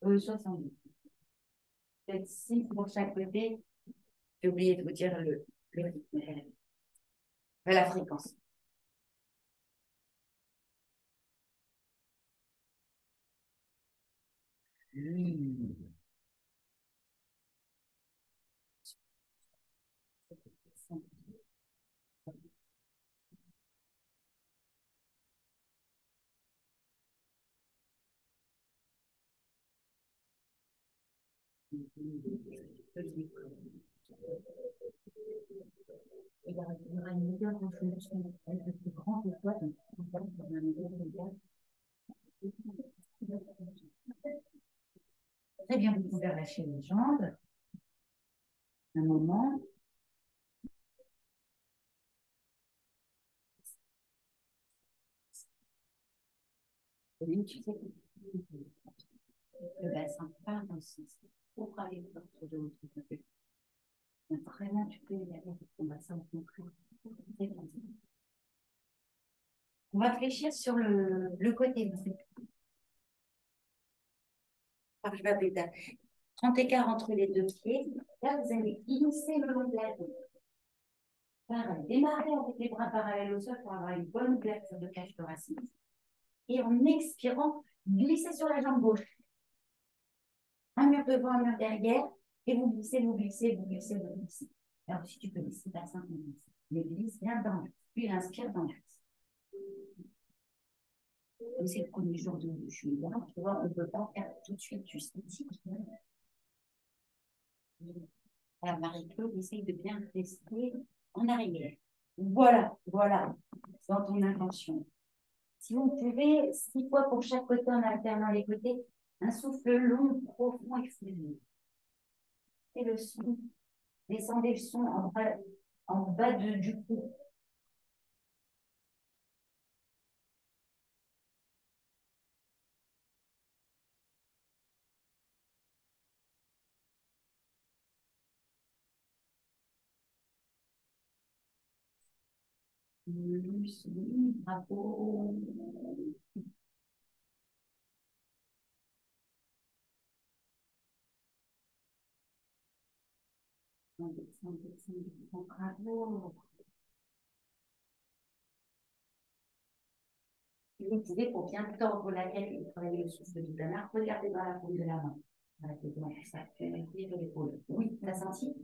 Euh, 70. Peut-être 6 pour chaque côté. J'ai oublié de vous dire le rythme, la fréquence. Il y aura une meilleure résolution elle est plus grande que toi, donc on va faire un meilleur résultat. Très bien, vous pouvez relâcher les jambes. Un moment. Et tu sais, le bassin part dans le sens. Pour aller autour de l'autre côté. Vraiment, tu peux y aller avec ton bassin au contraire. On va fléchir sur le côté. Alors, je vais appeler ça 30 écarts entre les deux pieds. Là, vous allez glisser le long de la dos. Pareil, démarrer avec les bras parallèles au sol pour avoir une bonne ouverture de cage thoracique. Et en expirant, glissez sur la jambe gauche. Un mur devant, un mur derrière. Et vous glissez, vous glissez, vous glissez, vous glissez. Alors, si tu peux glisser ta simple glisse. Mais glisse bien dans l'axe. Puis inspire dans l'axe. C'est le premier jour de juillet. Tu vois, on ne peut pas faire tout de suite du statique. Alors, Marie-Claude, essaye de bien rester en arrière. Voilà, voilà, dans ton intention. Si vous pouvez, 6 fois pour chaque côté en alternant les côtés, un souffle long, profond et fluide. Et le son, descendez le son en bas du cou. Bravo. Bravo. Si vous pouvez, pour bien tordre la tête et travailler le souffle du canard, regardez dans la paume de la main. Arrêtez de faire ça. Levez l'épaule. Oui, t'as senti?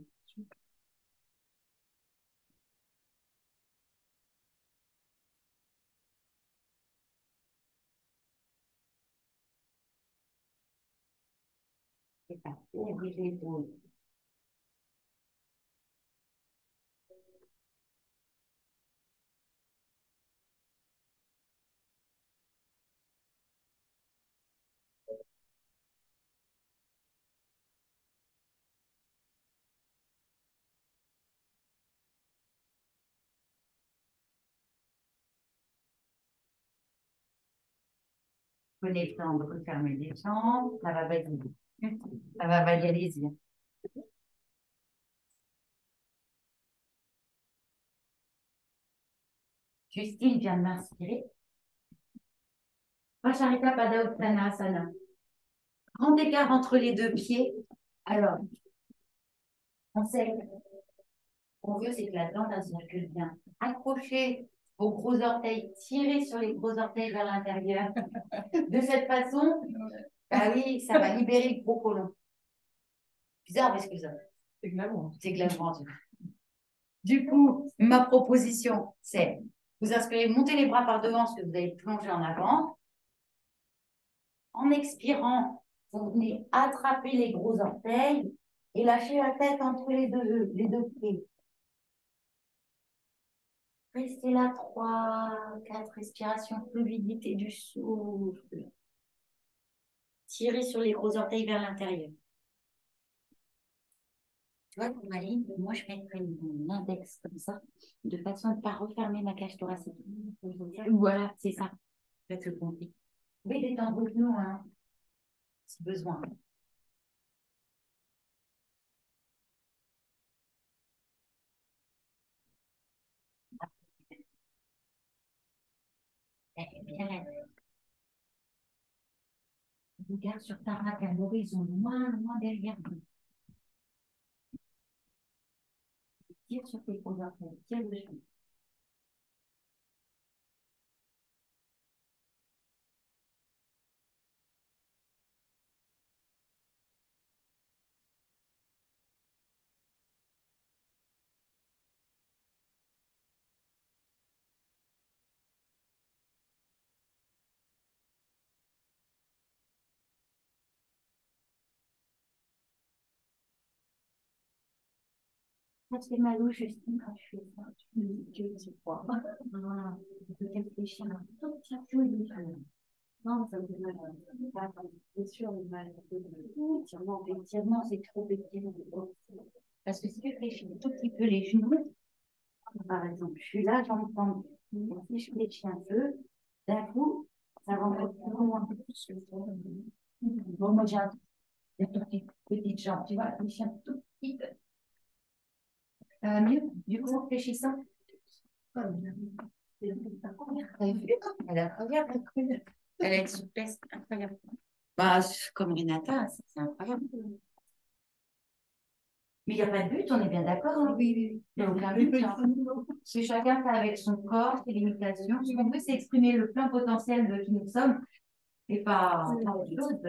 C'est ça. Levez l'épaule. Prenez le temps de refermer les jambes. Ça va valider. Ça va valider, allez-y. Justine vient de m'inspirer. Prasharita Pada Uttanasana. Grand écart entre les deux pieds. Alors, conseil qu'on veut, c'est que la dent circule bien. Accrochez vos gros orteils, tirez sur les gros orteils vers l'intérieur. De cette façon, bah oui, ça va libérer le gros côlon. Bizarre, parce que ça. C'est glamour. C'est glamour. Du coup, ma proposition, c'est vous inspirez, montez les bras par devant, ce que vous allez plonger en avant. En expirant, vous venez attraper les gros orteils et lâcher la tête entre les deux pieds. Restez là 3, 4 respirations, fluidité du souffle. Tirez sur les gros orteils vers l'intérieur. Tu vois, pour ma ligne, moi, je mettrais mon index comme ça, de façon à ne pas refermer ma cage thoracique. Voilà, c'est ça. Faites le compris. Vous pouvez détendre vos genoux, hein, si besoin. Bien, regarde sur ta raque à l'horizon, loin, loin derrière vous. Tire sur tes gros orteils, tire le genou. Ça te fait mal au Justine quand tu fais ça. Tu me dis que tu crois. Ah, tu peux réfléchir un tout petit peu. Non, ça me fait mal. C'est sûr, le mal. Étirement, étirement, c'est trop étirement. Parce que si tu fléchis un tout petit peu les genoux, par exemple, je suis là, j'entends. Si je fléchis un peu, d'un coup, ça va encore plus loin, un peu plus que ça. Bon, moi, j'ai un tout petit petite jambe, tu vois, fléchis un tout petit peu. Ça va mieux, du coup, en fléchissant. T'as vu? Elle a incroyable, elle a une souplesse incroyable. Bah, comme Renata, c'est incroyable. Mais il n'y a pas de but, on est bien d'accord, hein. Oui, oui, oui. Il n'y a aucun but, hein. C'est chacun fait avec son corps, ses limitations. Ce qu'on veut, c'est exprimer le plein potentiel de qui nous sommes et pas autre chose.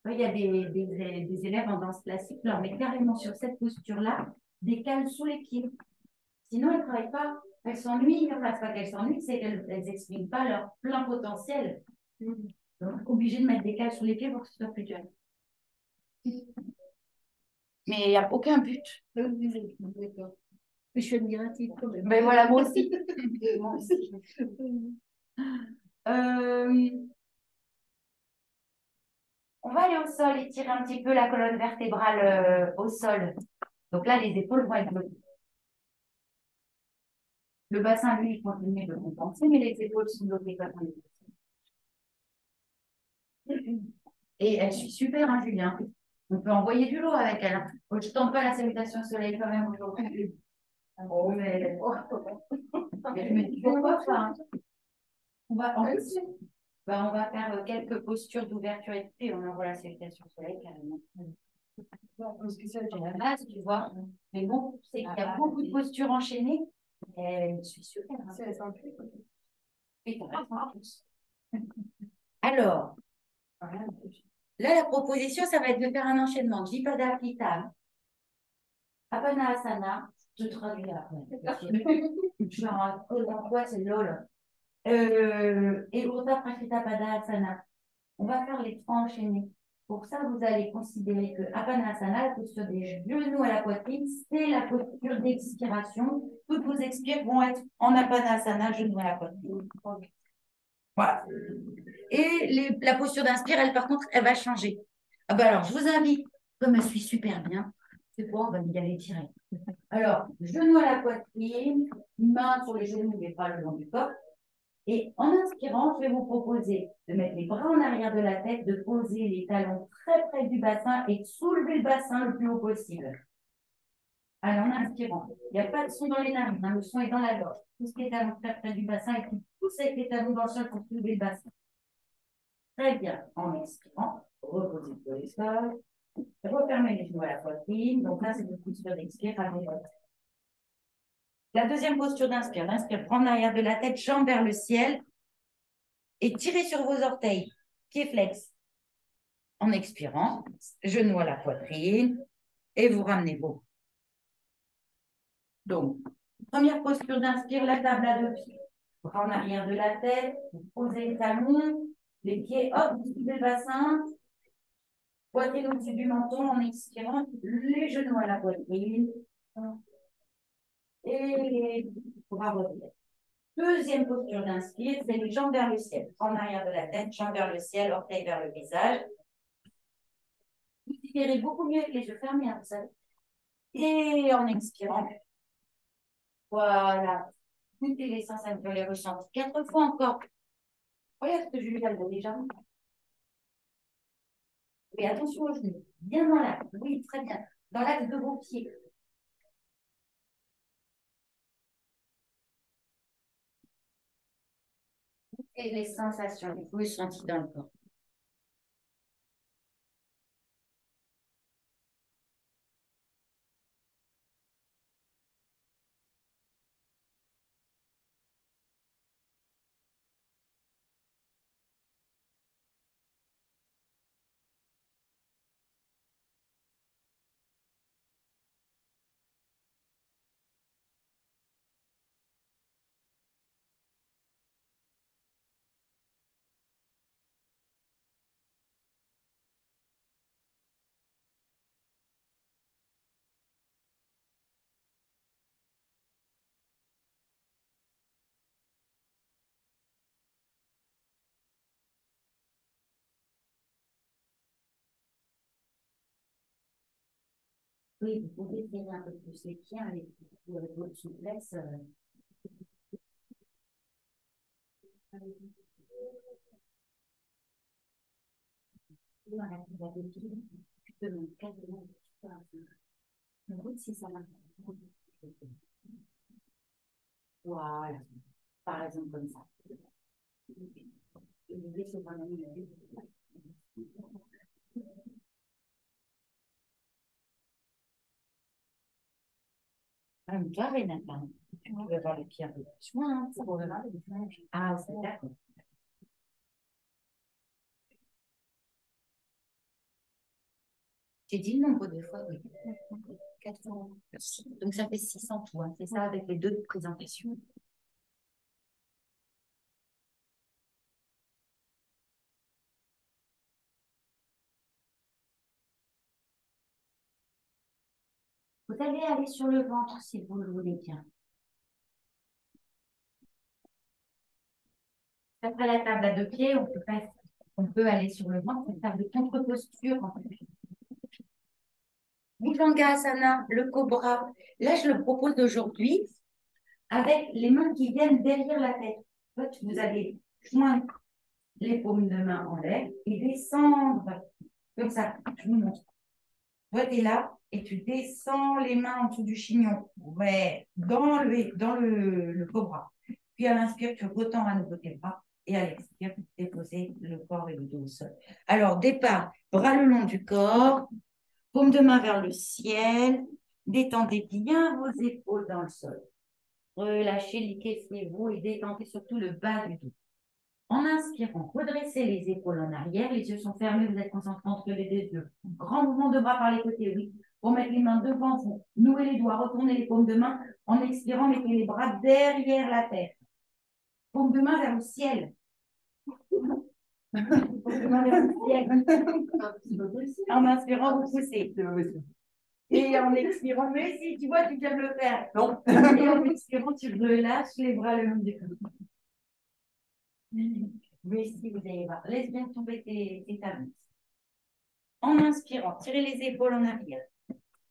Il y a des élèves en danse classique, leur met carrément sur cette posture-là, des cales sous les pieds. Sinon, elles ne travaillent pas. Elles s'ennuient. Enfin, c'est pas qu'elles s'ennuient, c'est qu'elles n'expriment pas leur plein potentiel. Donc, obligées de mettre des cales sous les pieds pour que ce soit plus dur. Mais il n'y a aucun but. D'accord. Je suis admirative quand même. Ben voilà, moi aussi. Moi aussi. On va aller au sol, étirer un petit peu la colonne vertébrale au sol. Donc là, les épaules vont être bloquées. Le bassin, lui, il continue de compenser, mais les épaules sont bloquées comme ça. Et elle suit super, hein, Julien. On peut envoyer du lourd avec elle. Hein. Je ne tente pas la salutation au soleil quand même aujourd'hui. Oh, mais... mais je me dis pourquoi pas. Hein. On va, en plus, bah, on va faire quelques postures d'ouverture et puis on envoie la salutation au soleil carrément. Parce que ça, j'ai la base, tu vois. Mais bon, c'est qu'il y a beaucoup de postures enchaînées. Et je suis sûre. Hein. C'est simple. Et en plus. Alors, là, la proposition, ça va être de faire un enchaînement. Jipada Pita, Apanasana. Je traduis après. Je suis en quoi, c'est LOL. Et Uddha Prashrita Padasana. On va faire les trois enchaînés. Pour ça, vous allez considérer que Apanasana, la posture des genoux à la poitrine, c'est la posture d'expiration. Toutes vos expires vont être en Apanasana, genoux à la poitrine. Voilà. Et la posture d'inspire, elle, par contre, elle va changer. Ah ben alors, je vous invite, comme je suis super bien, c'est quoi, on va y aller direct. Alors, genoux à la poitrine, mains sur les genoux, mais pas le long du corps. Et en inspirant, je vais vous proposer de mettre les bras en arrière de la tête, de poser les talons très près du bassin et de soulever le bassin le plus haut possible. Alors, en inspirant, il n'y a pas de son dans les narines, hein, le son est dans la gorge. Pousse les talons très près du bassin et puis pousse avec les talons dans le sol pour soulever le bassin. Très bien. En expirant, reposez sur les sols. Refermez les genoux à la poitrine. Donc là, c'est une posture d'expire. La deuxième posture d'inspire. L'inspire, prendre l'arrière de la tête, jambes vers le ciel et tirez sur vos orteils. Pieds flex. En expirant, genoux à la poitrine et vous ramenez vos. Donc, première posture d'inspire, la table à deux pieds. Bras en arrière de la tête, vous posez les talons, les pieds hop, au-dessus du bassin, poitrine au-dessus du menton en expirant, les genoux à la poitrine et les bras reviennent. Deuxième posture d'inspire, c'est les jambes vers le ciel. En arrière de la tête, jambes vers le ciel, orteils vers le visage. Vous inspirez beaucoup mieux avec les yeux fermés, hein, vous savez. Et en expirant, voilà. Goûtez les sensations, les ressentis. 4 fois encore. Regarde ce que Julia a déjà. Et attention aux genoux. Bien dans l'axe. Oui, très bien. Dans l'axe de vos pieds. Et les sensations, les ressentis dans le corps. Oui, vous pouvez serrer un peu plus les pieds avec votre souplesse. Tu peux même quasiment écoute si ça marche. Voilà, par exemple comme ça. L'idée, c'est vraiment toi, Renata, tu veux avoir les pieds un peu plus loin, hein, pour le Ah, c'est d'accord. J'ai dit le nombre de fois, oui. 400. Donc, ça fait 600 tout, hein, c'est ça, avec les deux présentations. Vous allez aller sur le ventre si vous le voulez bien. Après la table à deux pieds, on peut aller sur le ventre, une table de contre-posture. En fait. Bhujangasana, le cobra. Là, je le propose aujourd'hui avec les mains qui viennent derrière la tête. En fait, vous allez joindre les paumes de main en l'air et descendre comme ça. Je vous montre. Toi, tu es là et tu descends les mains en dessous du chignon. Ouais, dans le cobra. Puis à l'inspire, tu retends à nouveau tes bras et à l'expire, tu déposer le corps et le dos au sol. Alors, départ, bras le long du corps, paume de main vers le ciel. Détendez bien vos épaules dans le sol. Relâchez, liquéfiez-vous et détendez surtout le bas du dos. En inspirant, redressez les épaules en arrière, les yeux sont fermés, vous êtes concentré entre les deux yeux. Grand mouvement de bras par les côtés, oui. Pour mettre les mains devant vous, nouez les doigts, retournez les paumes de main. En expirant, mettez les bras derrière la tête. Paume de main vers le ciel. Paume de main vers le ciel. En inspirant, vous poussez. Et en expirant, mais si tu vois, tu viens de le faire. Non. Et en expirant, tu relâches les bras le long du corps. Mais si vous allez voir, laisse bien tomber tes tablettes. En inspirant, tirez les épaules en arrière.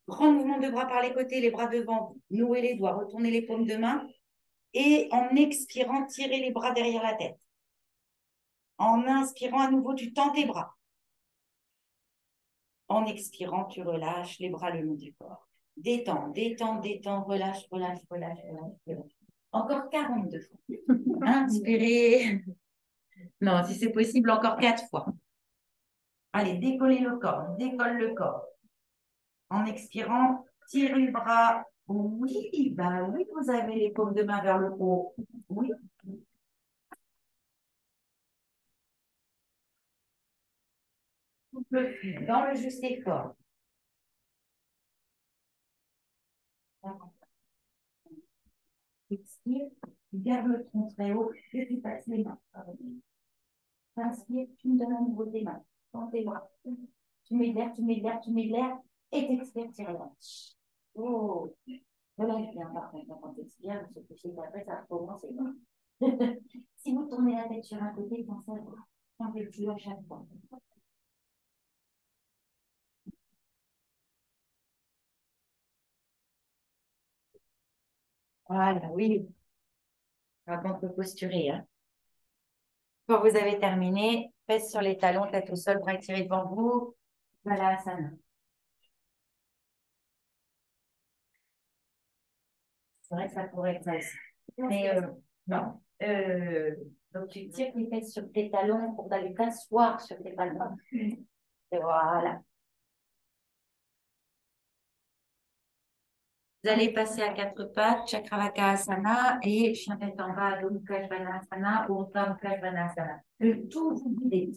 Grand mouvement de bras par les côtés, les bras devant vous. Nouez les doigts, retournez les paumes de main. Et en expirant, tirez les bras derrière la tête. En inspirant, à nouveau, tu tends tes bras. En expirant, tu relâches les bras le long du corps. Détends, détends, détends, relâche, relâche, relâche, relâche, relâche. Encore 42 fois. Inspirez. Non, si c'est possible, encore 4 fois. Allez, décollez le corps, décolle le corps. En expirant, tirez le bras. Oui, bah oui, vous avez les paumes de main vers le haut. Oui. Dans le juste effort. Expire, garde le tronc très haut et tu passes les mains. Inspire, tu me donnes à nouveau tes mains. Dans tes bras. Tu mets l'air, tu mets l'air, tu mets l'air et t'expires, tu relâches. Oh, relâche bien par contre quand t'expires, parce que c'est après ça recommence. Si vous tournez la tête sur un côté, pensez à changer plus à chaque fois. Voilà, oui. Avant de posturer. Hein. Quand vous avez terminé, fesses sur les talons, tête au sol, bras tirés devant vous. Voilà, asana. C'est vrai que ça pourrait être ça aussi. Mais non. Donc, tu tires les fesses sur tes talons pour aller t'asseoir sur tes talons. Et voilà. Vous allez passer à quatre pattes, Chakravaka Asana et chien tête en bas, Adho Mukha Svanasana ou Uttam Mukha Svanasana. Le tout, vous guidez.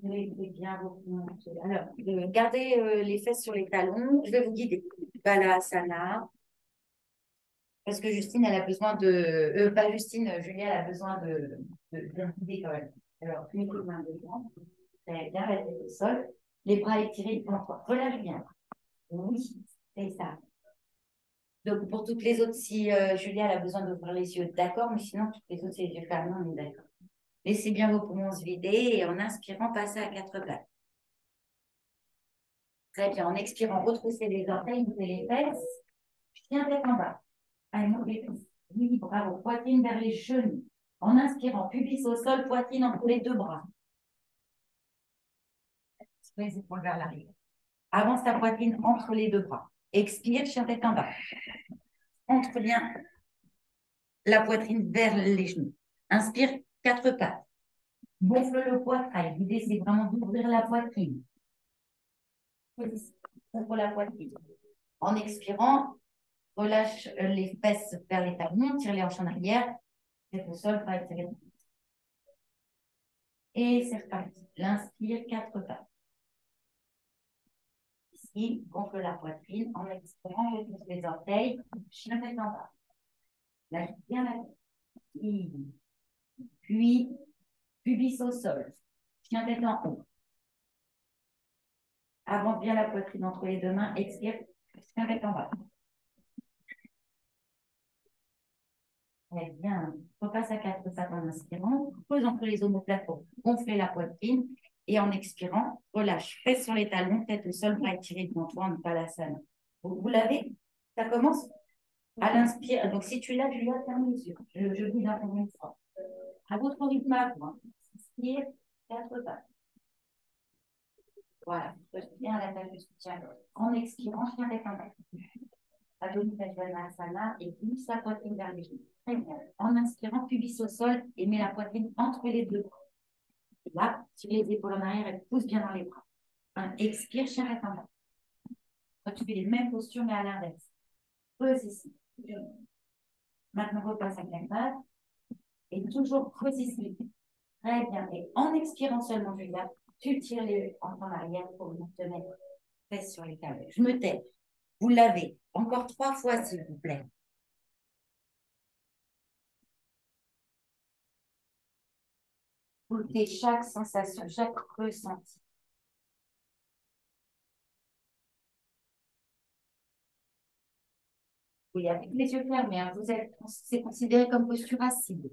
Levez bien vos poumons. Alors, gardez les fesses sur les talons. Je vais vous guider. Balasana. Parce que Justine, elle a besoin de. Pas Justine, Julia, elle a besoin de guider quand même. Alors, mettez les mains devant. Très bien, restez au sol. Les bras étirés devant toi. Relâche bien. Oui, c'est ça. Donc, pour toutes les autres, si Julia elle a besoin d'ouvrir les yeux, d'accord, mais sinon, toutes les autres, c'est les yeux fermés, on est d'accord. Laissez bien vos poumons se vider et en inspirant, passez à quatre pattes. Très bien. En expirant, retroussez les orteils, ouvrez les fesses. Chien tête en bas. Allez, monte les fesses. Oui, bravo. Poitrine vers les genoux. En inspirant, pubis au sol, poitrine entre les deux bras. Les épaules vers l'arrière. Avance ta poitrine entre les deux bras. Expire, chien tête en bas. Entre bien la poitrine vers les genoux. Inspire, quatre pattes. Gonfle le poitrail. L'idée, c'est vraiment d'ouvrir la poitrine. Ouvre la poitrine. En expirant, relâche les fesses vers les talons, tire les hanches en arrière. Tête au sol, pas étirer. Et c'est reparti. L'inspire, quatre pattes. Ici, gonfle la poitrine. En expirant, retrousse les orteils. Chien tête en bas. Lâche bien la tête. Puis, pubis au sol. Chien tête en haut. Avance bien la poitrine entre les deux mains. Expire. Chien tête en bas. Très bien. Repasse à quatre pattes en inspirant. Pose entre les omoplates pour gonfler la poitrine. Et en expirant, relâche. Fesse sur les talons, tête au sol, bras étirés devant toi en Uttanasana. Vous l'avez? Ça commence à l'inspire. Donc, si tu l'as, Julia, ferme les yeux. Je dis la première fois. À votre rythme à vous. Inspire, quatre pattes. Voilà. Pose bien la tâche de soutien. En expirant, chien tête en bas. Adho Uttanasana et glisse la poitrine vers les genoux. Très bien. En inspirant, pubis au sol et mets la poitrine entre les deux bras. Là, tire les épaules en arrière et pousse bien dans les bras. Expire, chien tête en bas. Tu fais les mêmes postures mais à l'inverse. Pose ici. Maintenant, repasse à quatre pattes et toujours pose ici. Très bien. Et en expirant seulement, Julia, tu tires les hanches en arrière pour te mettre fesses sur les tables. Je me tais. Vous l'avez. Encore 3 fois, s'il vous plaît. Écoutez chaque sensation, chaque ressenti. Oui, avec les yeux fermés, hein, c'est considéré comme posture assise.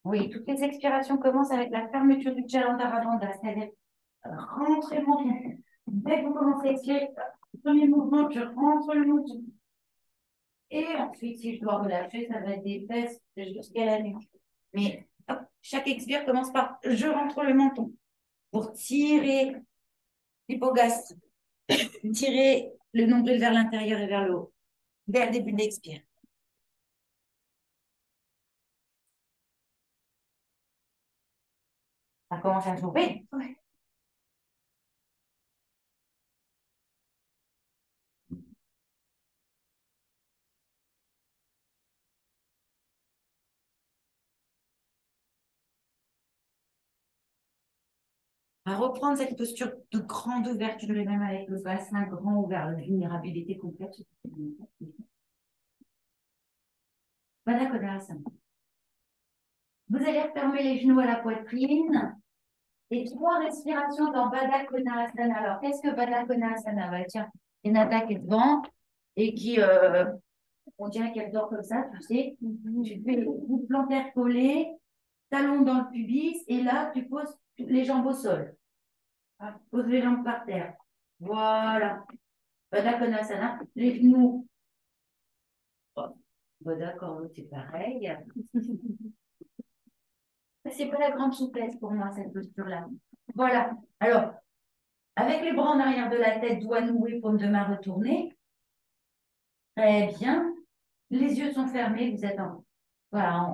Oui, toutes les expirations commencent avec la fermeture du Jalandhara, c'est-à-dire rentrez le menton. Dès que vous commencez à expirer, premier mouvement, je rentre le menton. Et ensuite, si je dois relâcher, ça va être des fesses jusqu'à la nuque. Mais hop, chaque expire commence par je rentre le menton pour tirer l'hypogastrique, tirer le nombril vers l'intérieur et vers le haut, dès le début de l'expire. Ça commence à jouer. Ouais. À reprendre cette posture de grande ouverture, même avec le bassin grand ouvert, la vulnérabilité complète. Baddha Konasana. Vous allez refermer les genoux à la poitrine et 3 respirations dans Baddha Konasana. Alors, qu'est-ce que Baddha Konasana? Bah, tiens, Renata qui est devant et qui, on dirait qu'elle dort comme ça, tu sais. Tu fais le plantaire collé, talon dans le pubis et là, tu poses les jambes au sol. Pose les jambes par terre. Voilà. Baddha Konasana. Les genoux Bon, d'accord, l'autre, c'est pareil. C'est pas la grande souplesse pour moi, cette posture-là. Voilà. Alors, avec les bras en arrière de la tête, doigts noués, paume de main retournée. Très bien. Les yeux sont fermés, vous êtes voilà,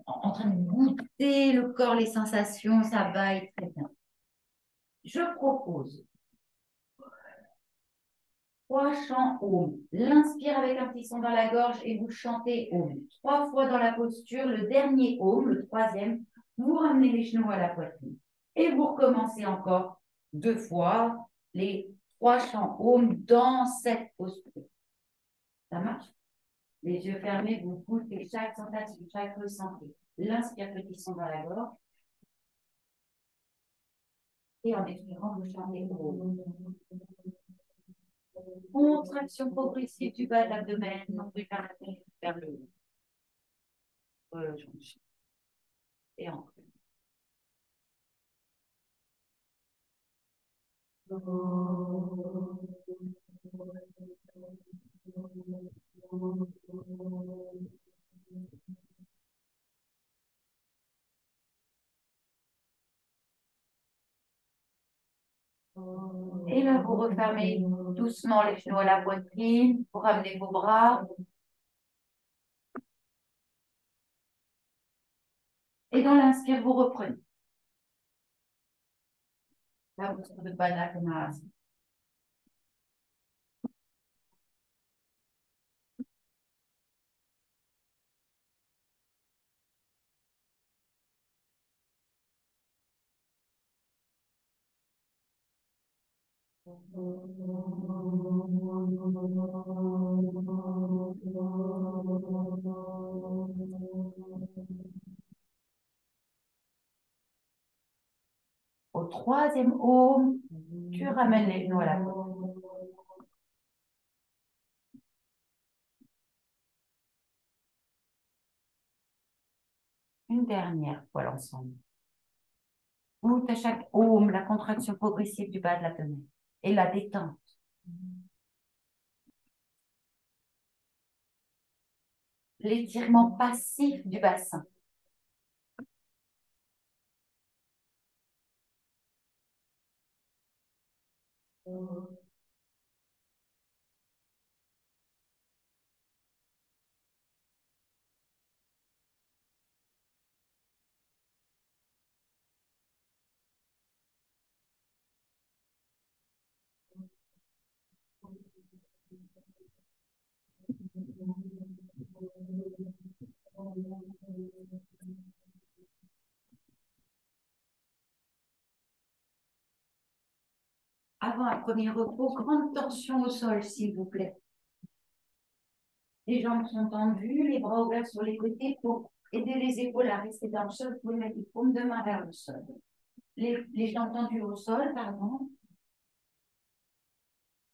en train de goûter le corps, les sensations, ça va être très bien. Je propose 3 chants Om. L'inspire avec un petit son dans la gorge et vous chantez Om. 3 fois dans la posture. Le dernier Om, le troisième, vous ramenez les genoux à la poitrine. Et vous recommencez encore 2 fois les 3 chants Om dans cette posture. Ça marche? Les yeux fermés, vous goûtez chaque sensation, chaque ressenti. L'inspire, petit son dans la gorge. Et en expirant, vous chantez Om. Contraction progressive du bas de l'abdomen, non plus vers le haut. Et encore. Et là, vous refermez doucement les genoux à la poitrine, vous ramenez vos bras. Et dans l'inspire, vous reprenez. La posture de Baddha Konasana. Au troisième Om, tu ramènes les genoux à la poitrine. Une dernière fois l'ensemble. Goûte à chaque Om la contraction progressive du bas de l'abdomen et la détente. L'étirement passif du bassin. Avant un premier repos, grande tension au sol, s'il vous plaît. Les jambes sont tendues, les bras ouverts sur les côtés pour aider les épaules à rester dans le sol. Vous pouvez mettre les paumes de main vers le sol. Les jambes tendues au sol, pardon.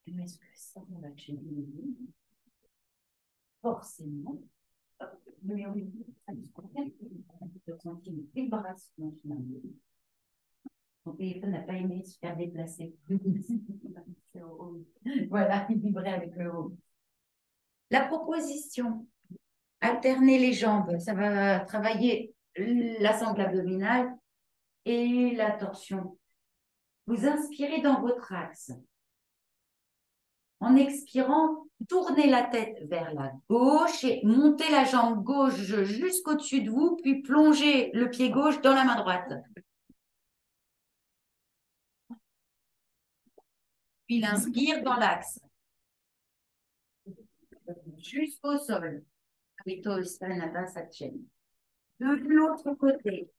Est-ce que ça va chez nous? Forcément. Mais oui, ça nous convient. On peut sentir une vibration. Mon téléphone n'a pas aimé se faire déplacer. Voilà, il vibrait avec le haut. La proposition, alterner les jambes, ça va travailler la sangle abdominale et la torsion. Vous inspirez dans votre axe. En expirant, tournez la tête vers la gauche et montez la jambe gauche jusqu'au-dessus de vous, puis plongez le pied gauche dans la main droite. Puis l'inspire dans l'axe. Jusqu'au sol. De l'autre côté.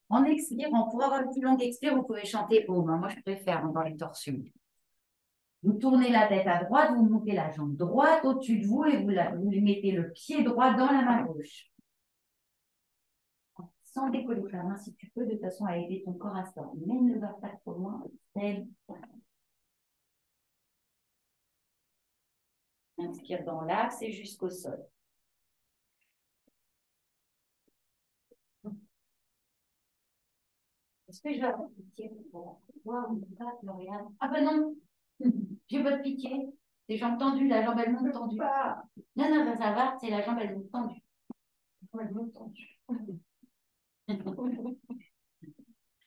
En expirant, pour avoir une plus longue expire, vous pouvez chanter Om. Moi, je préfère dans les torsions. Vous tournez la tête à droite, vous montez la jambe droite au-dessus de vous et vous mettez le pied droit dans la main gauche. Sans décoller la main, si tu peux, de façon à aider ton corps à se tendre. Mais ne va pas trop loin. Inspire dans l'axe et jusqu'au sol. Est-ce que je vais avoir pitié pour voir ou pas, Florian? Ah ben non, j'ai pas de pitié. Les jambes tendues, la jambe elle monte tendue. Non, non, ça va, c'est la jambe elle monte tendue. Ouais, longtemps.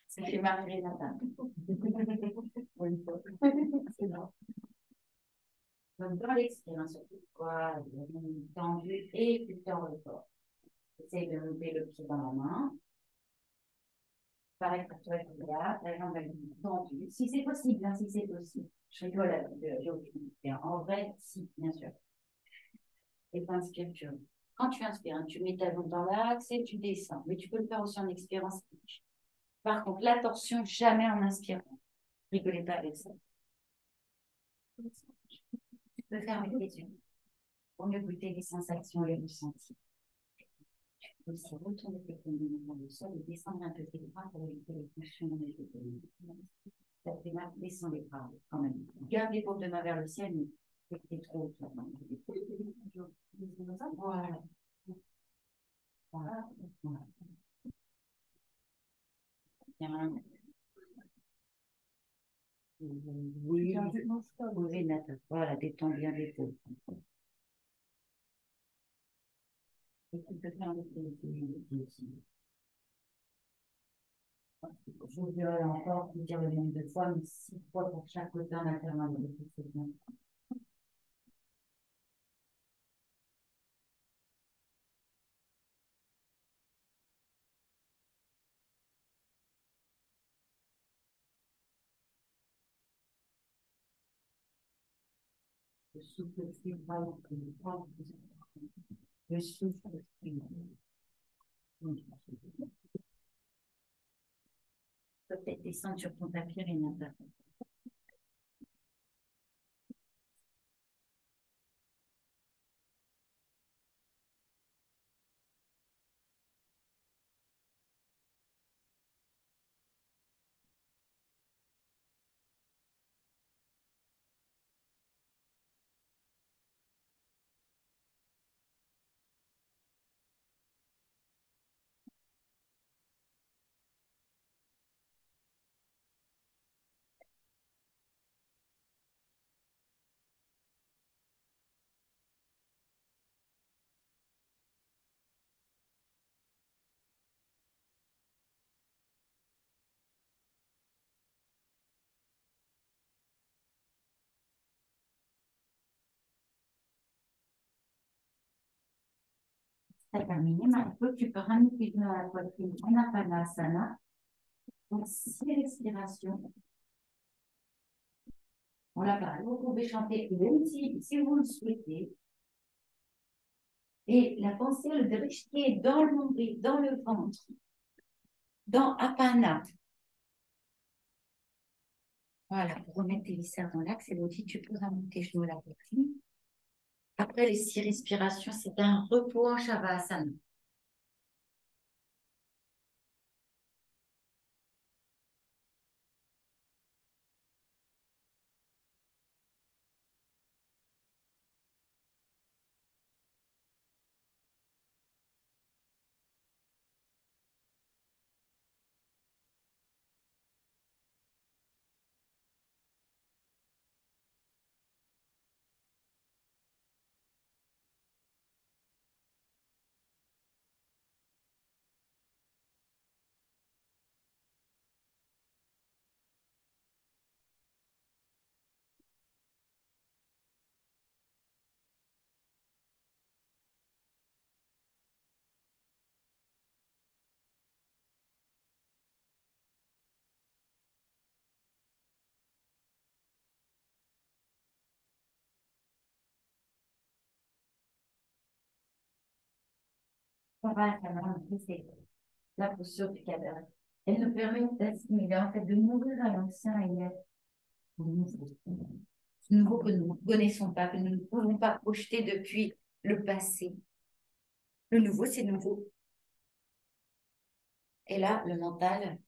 Ça fait marrer la table. Donc, dans l'expérience, surtout quoi, tendu et tu tends le corps. Essaye de lever le pied dans la main. Pareil pour toi, là, la jambe est tendue. Si c'est possible, hein, si c'est possible. Je rigole j'ai aucune idée. En vrai, si, bien sûr. Et tu inspires, quand tu inspires, hein, tu mets ta jambe dans l'axe et tu descends. Mais tu peux le faire aussi en expirant. Par contre, la torsion, jamais en inspirant. Rigolez pas avec ça. Tu peux fermer les yeux pour mieux goûter les sensations et les ressentis. Tu peux aussi retourner tes poignets dans le sol et descendre un peu tes bras pour éviter les tensions dans les genoux. Ça fait mal, descends les bras quand même. Garde les paumes de main vers le ciel, mais c'est trop haut. Voilà. Voilà. Voilà. Bien. Oui, oui, Nathan. Voilà, détends bien l'épaule. Et tu peux faire le pied aussi. Je vous dirai encore, vous dire le nombre de fois, mais 6 fois pour chaque côté en alternance. C'est bien. Le souffle suit vraiment. Le souffle suit. Peut-être descendre sur ton tapis, Renata. C'est terminé. Maintenant, tu peux ramener dans la poitrine en Apanasana. Donc, 6 respirations. On l'a pas. Vous pouvez chanter même si vous le souhaitez. Et la pensée, le drishti dans le nombril, dans le ventre, dans Apana. Voilà, pour remettre tes viscères dans l'axe, et l'outil, tu peux ramener tes genoux à la poitrine. Après les 6 respirations, c'est un repos en Shavasana. Shavasana, c'est la posture du cadavre. Elle nous permet d'assimiler, en fait, de mourir à l'ancien et naître au nouveau. Ce nouveau que nous ne connaissons pas, que nous ne pouvons pas projeter depuis le passé. Le nouveau, c'est nouveau. Et là, le mental,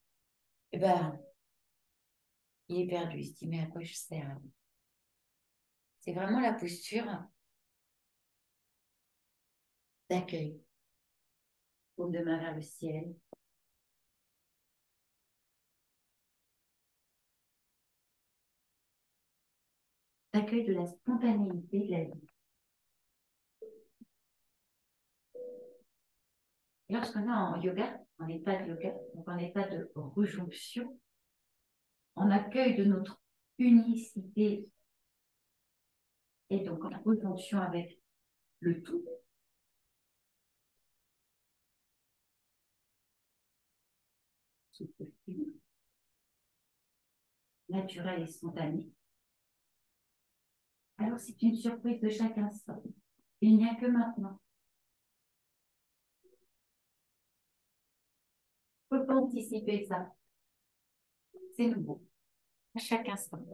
eh ben, il est perdu. Il se dit, mais à quoi je sers? C'est vraiment la posture d'accueil. Paume de main vers le ciel. D'accueil de la spontanéité de la vie. Lorsqu'on est en yoga, en état de yoga, donc en état de rejonction, en accueil de notre unicité et donc en rejonction avec le tout, souffle naturel et spontané. Alors c'est une surprise de chaque instant. Il n'y a que maintenant. Il ne faut pas anticiper ça. C'est nouveau. À chaque instant.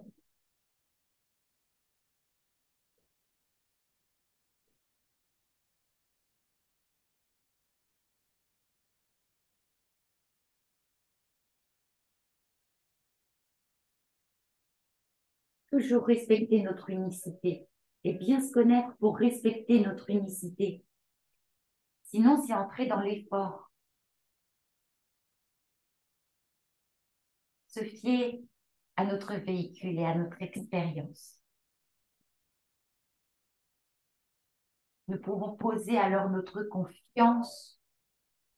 Toujours respecter notre unicité et bien se connaître pour respecter notre unicité. Sinon, c'est entrer dans l'effort. Se fier à notre véhicule et à notre expérience. Nous pouvons poser alors notre confiance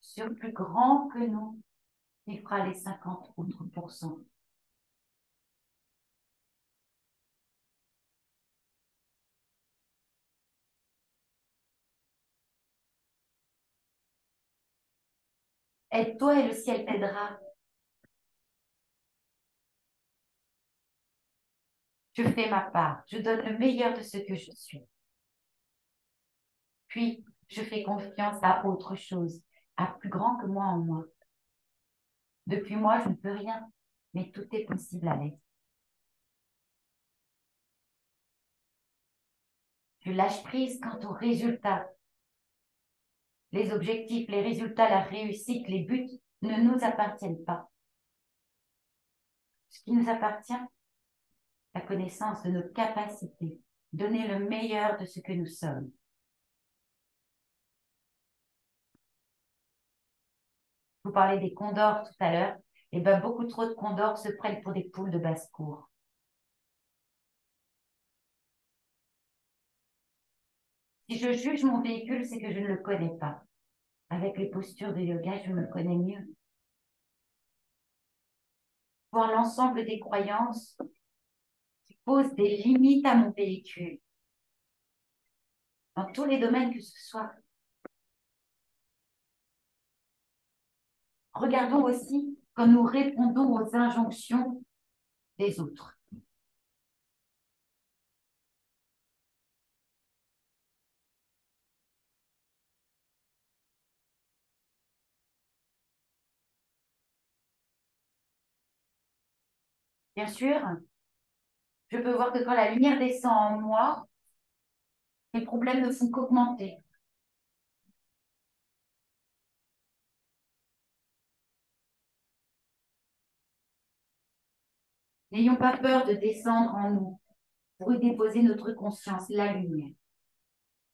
sur plus grand que nous, qui fera les 50 autres pourcents. Aide-toi et le ciel t'aidera. Je fais ma part, je donne le meilleur de ce que je suis. Puis, je fais confiance à autre chose, à plus grand que moi en moi. Depuis moi, je ne peux rien, mais tout est possible à l'aide. Je lâche prise quant aux résultats. Les objectifs, les résultats, la réussite, les buts ne nous appartiennent pas. Ce qui nous appartient, la connaissance de nos capacités, donner le meilleur de ce que nous sommes. Je vous parlais des condors tout à l'heure. Et ben, beaucoup trop de condors se prennent pour des poules de basse-cour. Si je juge mon véhicule, c'est que je ne le connais pas. Avec les postures de yoga, je me connais mieux. Voir l'ensemble des croyances qui posent des limites à mon véhicule, dans tous les domaines que ce soit. Regardons aussi quand nous répondons aux injonctions des autres. Bien sûr, je peux voir que quand la lumière descend en moi, les problèmes ne font qu'augmenter. N'ayons pas peur de descendre en nous pour y déposer notre conscience, la lumière.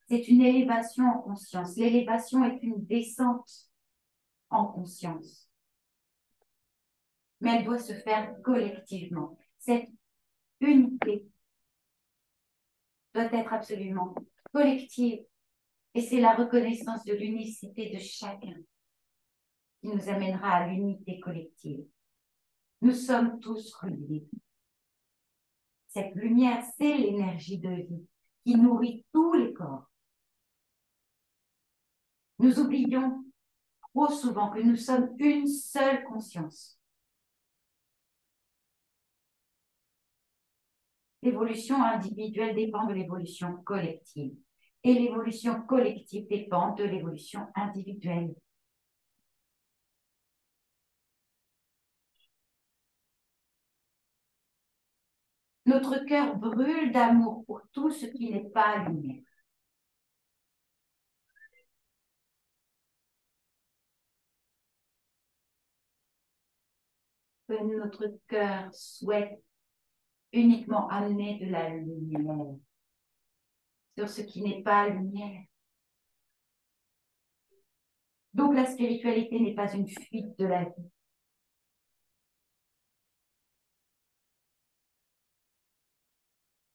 C'est une élévation en conscience. L'élévation est une descente en conscience. Mais elle doit se faire collectivement. Cette unité doit être absolument collective. Et c'est la reconnaissance de l'unicité de chacun qui nous amènera à l'unité collective. Nous sommes tous reliés. Cette lumière, c'est l'énergie de vie qui nourrit tous les corps. Nous oublions trop souvent que nous sommes une seule conscience. L'évolution individuelle dépend de l'évolution collective et l'évolution collective dépend de l'évolution individuelle. Notre cœur brûle d'amour pour tout ce qui n'est pas lumière. Que notre cœur souhaite uniquement amener de la lumière sur ce qui n'est pas lumière. Donc la spiritualité n'est pas une fuite de la vie.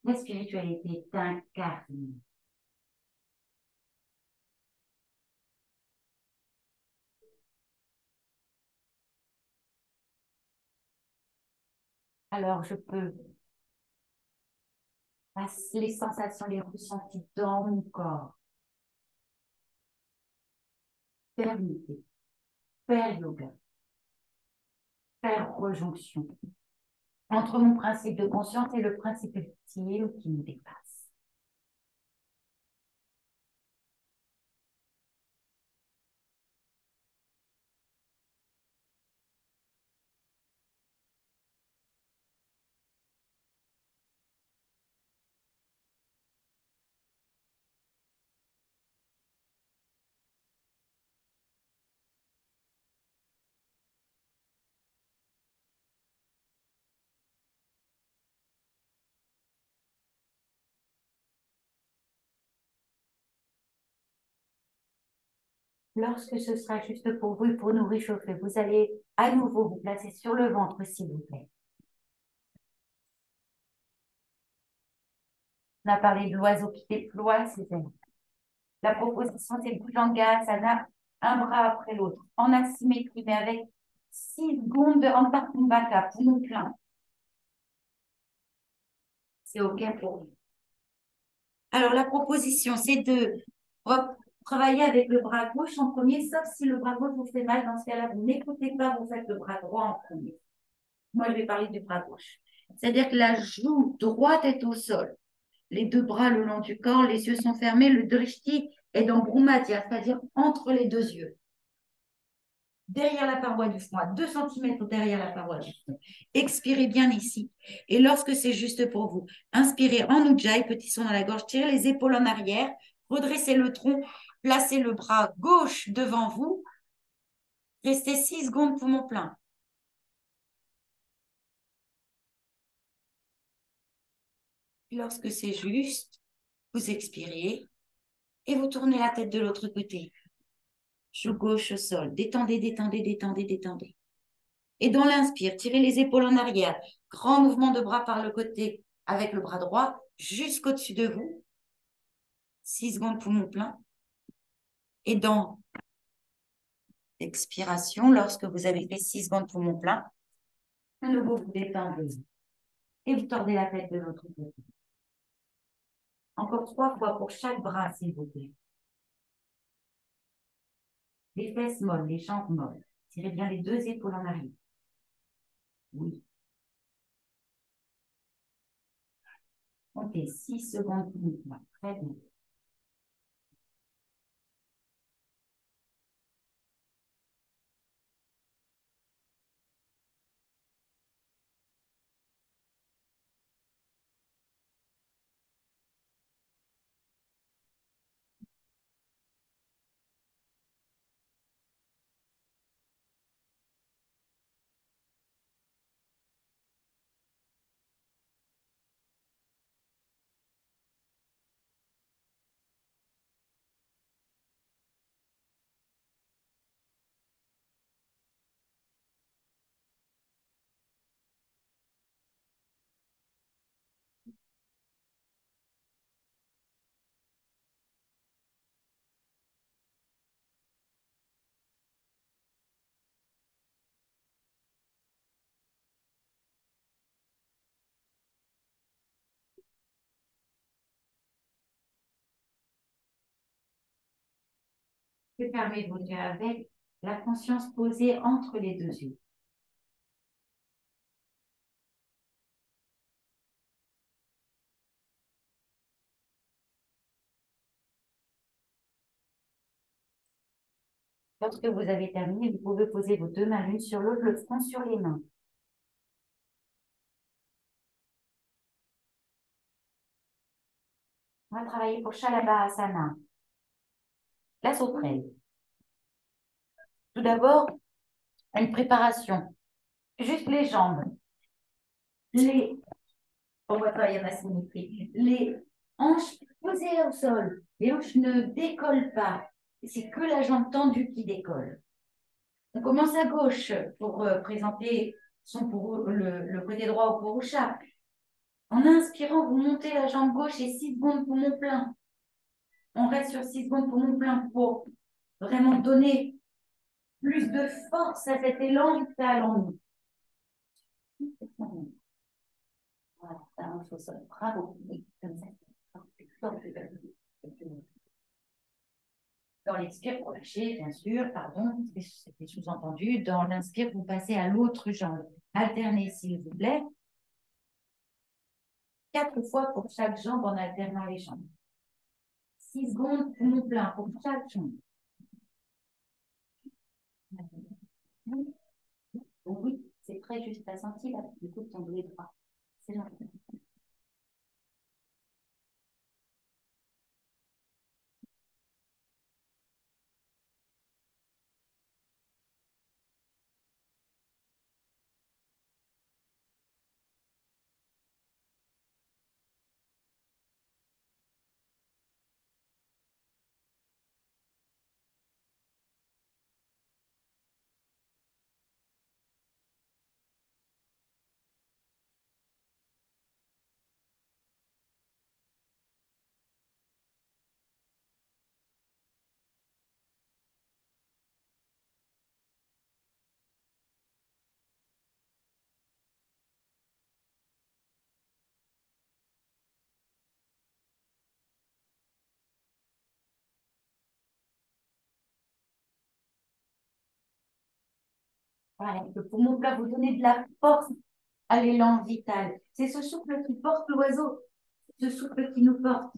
La spiritualité est incarnée. Alors, je peux passer les sensations, les ressentis dans mon corps. Faire unité, faire yoga, faire rejonction entre mon principe de conscience et le principe ultime qui me dépasse. Lorsque ce sera juste pour vous et pour nous réchauffer, vous allez à nouveau vous placer sur le ventre, s'il vous plaît. On a parlé de l'oiseau qui déploie ses ailes. La proposition, c'est Bhujangasana, un bras après l'autre, en asymétrie, mais avec 6 secondes de Antarkumbhaka, poumon plein. C'est OK pour vous. Alors, la proposition, c'est de travailler avec le bras gauche en premier, sauf si le bras gauche vous fait mal. Dans ce cas-là, vous n'écoutez pas, vous faites le bras droit en premier. Moi, je vais parler du bras gauche. C'est-à-dire que la joue droite est au sol. Les 2 bras le long du corps, les yeux sont fermés, le drishti est dans Bhrumadhya, c'est-à-dire entre les 2 yeux. Derrière la paroi du front, à 2 cm derrière la paroi du front. Expirez bien ici. Et lorsque c'est juste pour vous, inspirez en Ujjayi, petit son dans la gorge, tirez les épaules en arrière, redressez le tronc, placez le bras gauche devant vous. Restez 6 secondes poumon plein. Lorsque c'est juste, vous expirez et vous tournez la tête de l'autre côté. Joue gauche au sol. Détendez, détendez, détendez, détendez. Et dans l'inspire, tirez les épaules en arrière. Grand mouvement de bras par le côté avec le bras droit jusqu'au-dessus de vous. 6 secondes poumon plein. Et dans l'expiration, lorsque vous avez fait 6 secondes poumon plein, à nouveau vous détendez. Et vous tordez la tête de l'autre côté. Encore 3 fois pour chaque bras, s'il vous plaît. Les fesses molles, les jambes molles. Tirez bien les 2 épaules en arrière. Oui. Comptez 6 secondes poumon plein. Très bien. Fermez vos yeux avec la conscience posée entre les 2 yeux. Lorsque vous avez terminé, vous pouvez poser vos 2 mains l'une sur l'autre, le front sur les mains. On va travailler pour Shalabhasana, la sauterelle. Tout d'abord, une préparation. Juste les jambes. On va travailler la symétrie. Les hanches posées au sol. Les hanches ne décollent pas. C'est que la jambe tendue qui décolle. On commence à gauche pour présenter le côté droit au Purusha. En inspirant, vous montez la jambe gauche et 6 secondes poumon plein. On reste sur 6 secondes poumon plein pour vraiment donner plus de force à cet élan vital en nous. Voilà, la hanche au sol. Bravo. Oui, comme ça. Dans l'expire, vous lâchez, bien sûr, pardon, c'était sous-entendu. Dans l'inspire, vous passez à l'autre jambe. Alternez, s'il vous plaît. 4 fois pour chaque jambe en alternant les jambes. 6 secondes, poumon plein pour chaque jambe. Oui, c'est très juste. T'as senti là, du coup, ton doigt droit. C'est là. Voilà, le poumon plat, vous donnez de la force à l'élan vital. C'est ce souffle qui porte l'oiseau, ce souffle qui nous porte.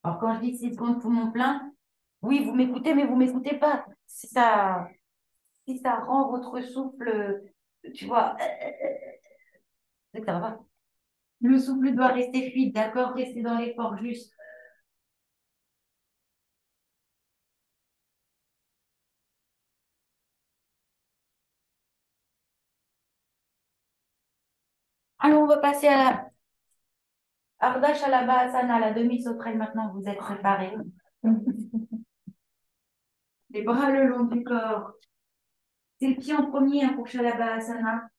Alors, quand je dis 6 secondes poumon plein, oui, vous m'écoutez, mais vous m'écoutez pas. Si ça rend votre souffle, tu vois, c'est que ça va pas. Le souffle doit rester fluide, d'accord? Restez dans l'effort juste. Alors, on va passer à la Ardha Shalabhasana, la demi-sauterelle. Maintenant, vous êtes préparés. Les bras le long du corps. C'est le pied en premier hein, pour Shalabhasana.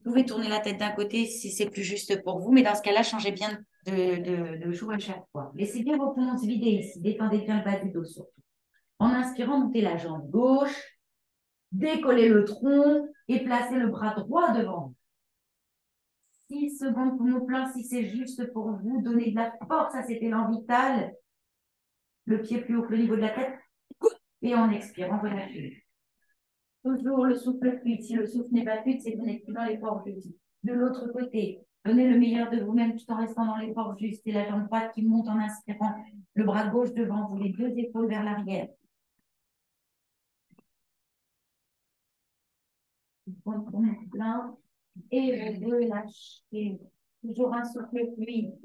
Vous pouvez tourner la tête d'un côté si c'est plus juste pour vous, mais dans ce cas-là, changez bien de joue à chaque fois. Laissez bien vos poumons se vider ici. Détendez bien le bas du dos surtout. En inspirant, montez la jambe gauche, décollez le tronc et placez le bras droit devant. 6 secondes poumon plein si c'est juste pour vous. Donnez de la force à cet élan vital. Le pied plus haut que le niveau de la tête. Et en expirant, relâchez. Toujours le souffle fluide. Si le souffle n'est pas fluide, c'est que vous n'êtes plus dans l'effort juste. De l'autre côté, donnez le meilleur de vous-même tout en restant dans l'effort juste. Et la jambe droite qui monte en inspirant, le bras gauche devant vous, les 2 épaules vers l'arrière. Plein. Et vous relâchez. Toujours un souffle fluide.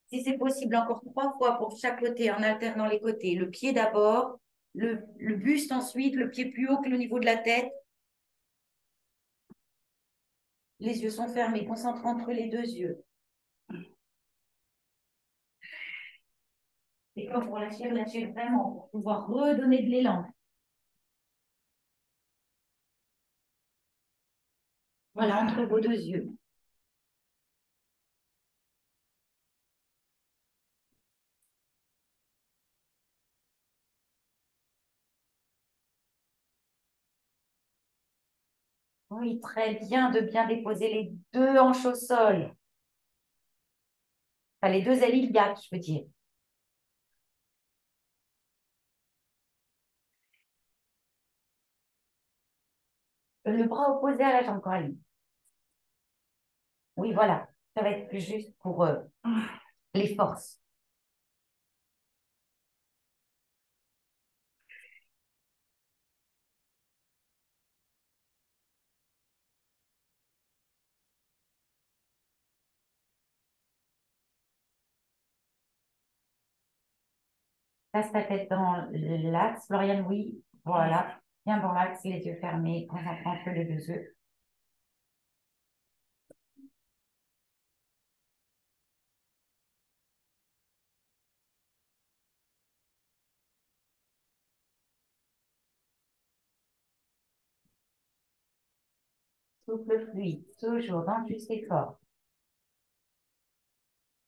Si c'est possible, encore 3 fois pour chaque côté en alternant les côtés. Le pied d'abord, le buste ensuite, le pied plus haut que le niveau de la tête. Les yeux sont fermés, concentrez entre les 2 yeux. Et quand vous relâchez vraiment pour pouvoir redonner de l'élan. Voilà, entre vos 2 yeux. Oui, très bien de bien déposer les 2 hanches au sol. Enfin, les 2 ailes iliaques, je veux dire. Le bras opposé à la jambe, Coralie. Oui, voilà. Ça va être plus juste pour les forces. Passe ta tête dans l'axe. Floriane, oui. Voilà. Bien dans l'axe, les yeux fermés, concentrant entre les 2 yeux. Souffle fluide, toujours dans le juste effort.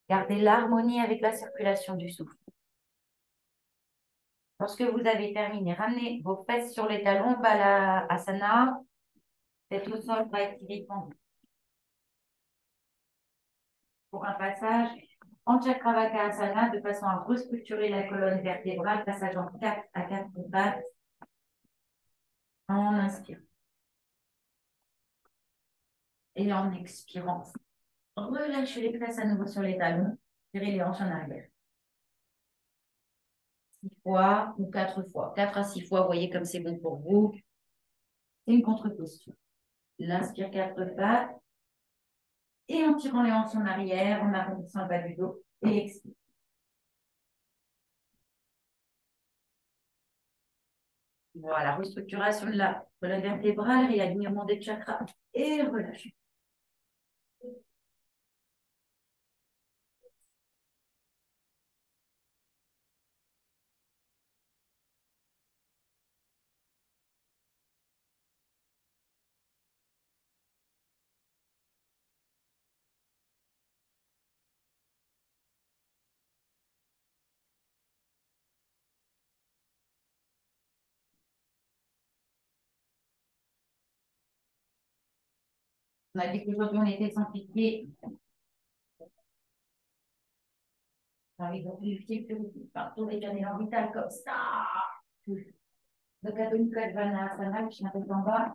Gardez l'harmonie avec la circulation du souffle. Lorsque vous avez terminé, ramenez vos fesses sur les talons, Bala Asana. Tête au sol, bras étirés tendus. Pour un passage en Chakravaka Asana, de façon à restructurer la colonne vertébrale, passage en 4 à 4 pattes. En inspirant. Et en expirant. Relâchez les fesses à nouveau sur les talons. Tirez les hanches en arrière. 6 fois ou 4 fois. 4 à 6 fois, voyez comme c'est bon pour vous. C'est une contre-posture. L'inspire 4 pattes. Et en tirant les hanches en arrière, en arrondissant le bas du dos. Et expire. Voilà, restructuration de la colonne vertébrale, réalignement des chakras. Et relâchez. On a dit qu'aujourd'hui, on était sans piquer. Avec le pied partout les canaux vital comme ça. Donc, Adho Mukha Svanasana, je m'appelle en bas.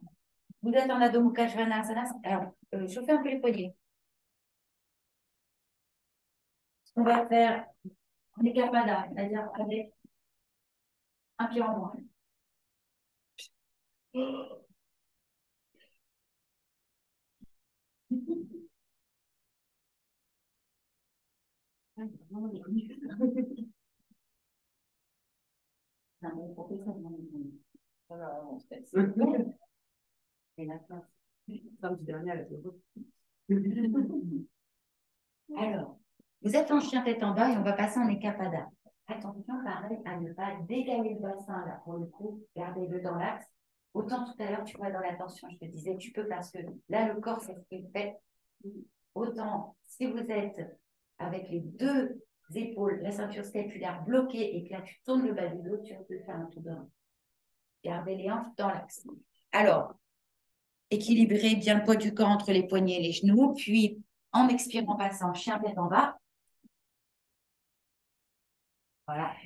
Vous êtes en Adho Mukha Svanasana. Alors, chauffez un peu les poignets. On va faire des kapadas, c'est-à-dire avec un pied en moins. Alors, vous êtes en chien tête en bas et on va passer en écapada. Attention, pareil, à ne pas dégaler le bassin là pour le coup, gardez-le dans l'axe. Autant tout à l'heure, tu vois, dans la tension, je te disais, tu peux parce que là, le corps, c'est ce qu'il fait. Autant, si vous êtes avec les deux épaules, la ceinture scapulaire bloquée et que là, tu tournes le bas du dos, tu peux faire un tour de rein. Gardez les hanches dans l'axe. Alors, équilibrez bien le poids du corps entre les poignets et les genoux, puis en expirant, passant chien tête en bas. Voilà.